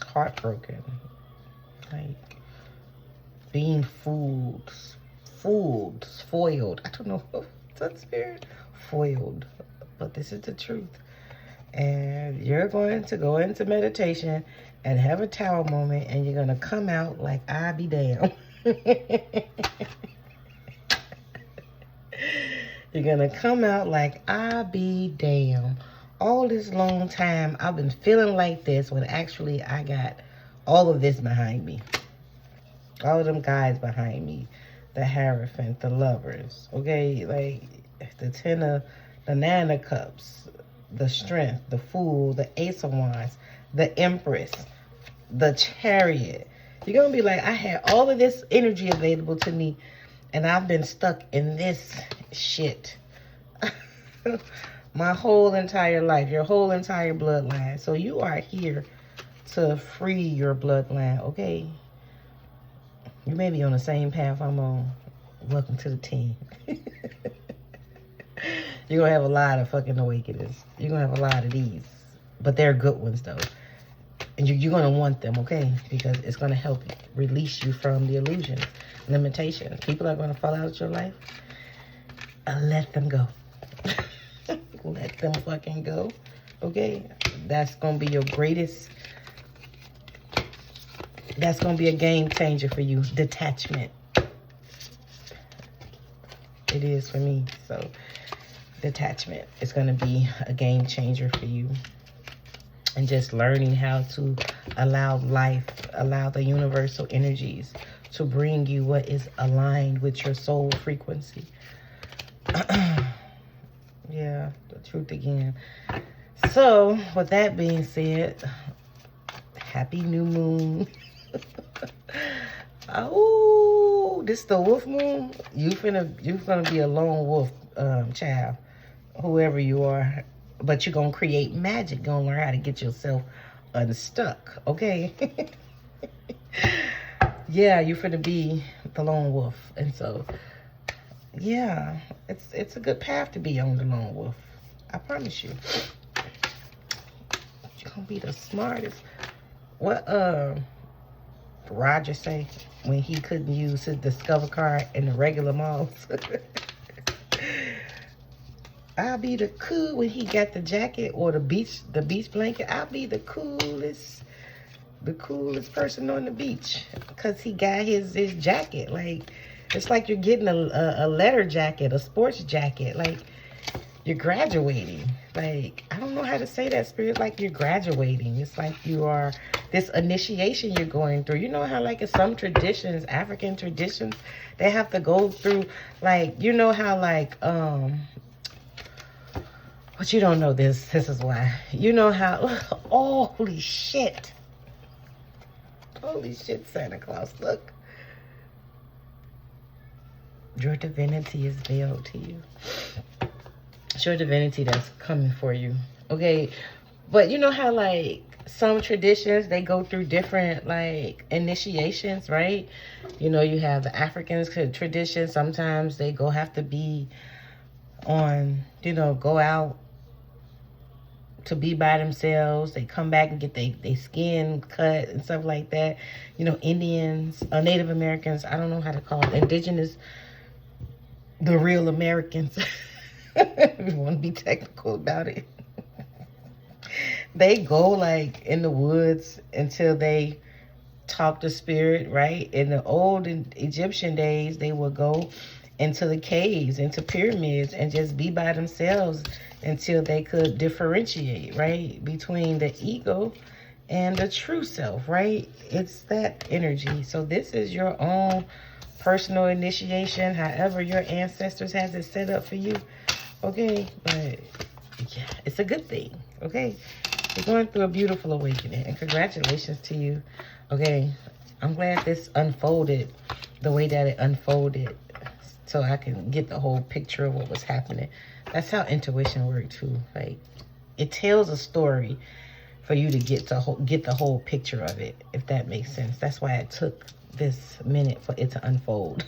Heartbroken. Like being fooled, spoiled. I don't know if that's spirit. Foiled. But this is the truth. And you're going to go into meditation and have a tower moment, and you're going to come out like, I be damn. You're going to come out like, I be damn. All this long time, I've been feeling like this when actually I got all of this behind me. All of them guys behind me. The Hierophant, the Lovers. Okay? Like, the Nine of Cups. The Strength, the Fool, the Ace of Wands, the Empress, the Chariot. You're going to be like, I had all of this energy available to me, and I've been stuck in this shit my whole entire life, your whole entire bloodline. So you are here to free your bloodline, okay? You may be on the same path I'm on. Welcome to the team. You're going to have a lot of fucking awakenings. You're going to have a lot of these. But they're good ones, though. And you're going to want them, okay? Because it's going to help release you from the illusions, limitations. People are going to fall out of your life. Let them go. Let them fucking go, okay? That's going to be your greatest... That's going to be a game changer for you. Detachment. It is for me, so... Detachment is going to be a game changer for you. And just learning how to allow life, allow the universal energies to bring you what is aligned with your soul frequency. Yeah, the truth again. So, with that being said, happy new moon. Oh, this the wolf moon. You're gonna be a lone wolf child. Whoever you are, but you're gonna create magic. You're gonna learn how to get yourself unstuck, okay? Yeah, you're finna be the lone wolf. And so, yeah, it's a good path to be on, the lone wolf. I promise you. You're gonna be the smartest. What Roger say when he couldn't use his Discover card in the regular malls? I'll be the cool when he got the jacket or the beach blanket. I'll be the coolest person on the beach because he got his jacket. Like, it's like you're getting a letter jacket, a sports jacket. Like, you're graduating. Like, I don't know how to say that, spirit. Like, you're graduating. It's like you are this initiation you're going through. You know how, like, in some traditions, African traditions, they have to go through, like, you know how, like, but you don't know this. This is why. You know how... Oh, holy shit. Holy shit, Santa Claus. Look. Your divinity is veiled to you. It's your divinity that's coming for you. Okay? But you know how, like, some traditions, they go through different, like, initiations, right? You know, you have the African tradition. Sometimes they have to be on, you know, go out to be by themselves. They come back and get their skin cut and stuff like that. You know, Indians, Native Americans, I don't know how to call it, indigenous, the real Americans, if you want to be technical about it. They go, like, in the woods until they talk to spirit, right? In the old Egyptian days, they would go into the caves, into pyramids, and just be by themselves until they could differentiate, right, between the ego and the true self, right? It's that energy. So this is your own personal initiation, however your ancestors has it set up for you, okay? But yeah, it's a good thing, okay? You're going through a beautiful awakening, and congratulations to you. Okay, I'm glad this unfolded the way that it unfolded, so I can get the whole picture of what was happening. That's how intuition works too. Like, it tells a story for you to get the whole picture of it, if that makes sense. That's why it took this minute for it to unfold.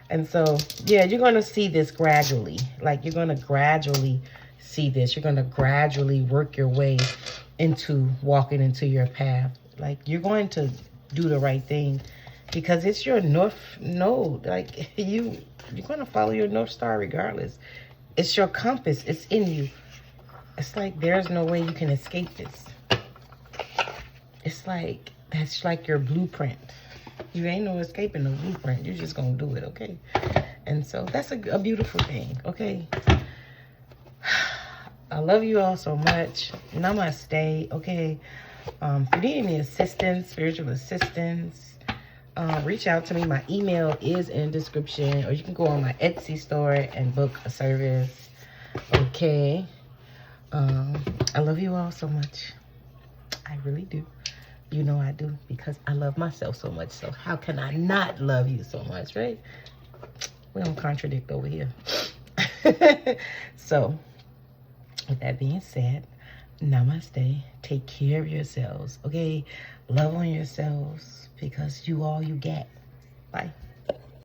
And so, yeah, you're going to see this gradually. Like, you're going to gradually see this. You're going to gradually work your way into walking into your path. Like, you're going to do the right thing because it's your north node. Like, you're going to follow your North Star regardless. It's your compass. It's in you. It's like there's no way you can escape this. It's like, that's like your blueprint. You ain't no escaping the blueprint. You're just going to do it, okay? And so that's a beautiful thing, okay? I love you all so much. Namaste, okay? If you need any assistance, spiritual assistance, reach out to me. My email is in the description, or you can go on my Etsy store and book a service, okay? I love you all so much. I really do. You know I do, because I love myself so much. So how can I not love you so much, right? We don't contradict over here. So, with that being said, namaste. Take care of yourselves, okay? Love on yourselves, because you all you get. Bye.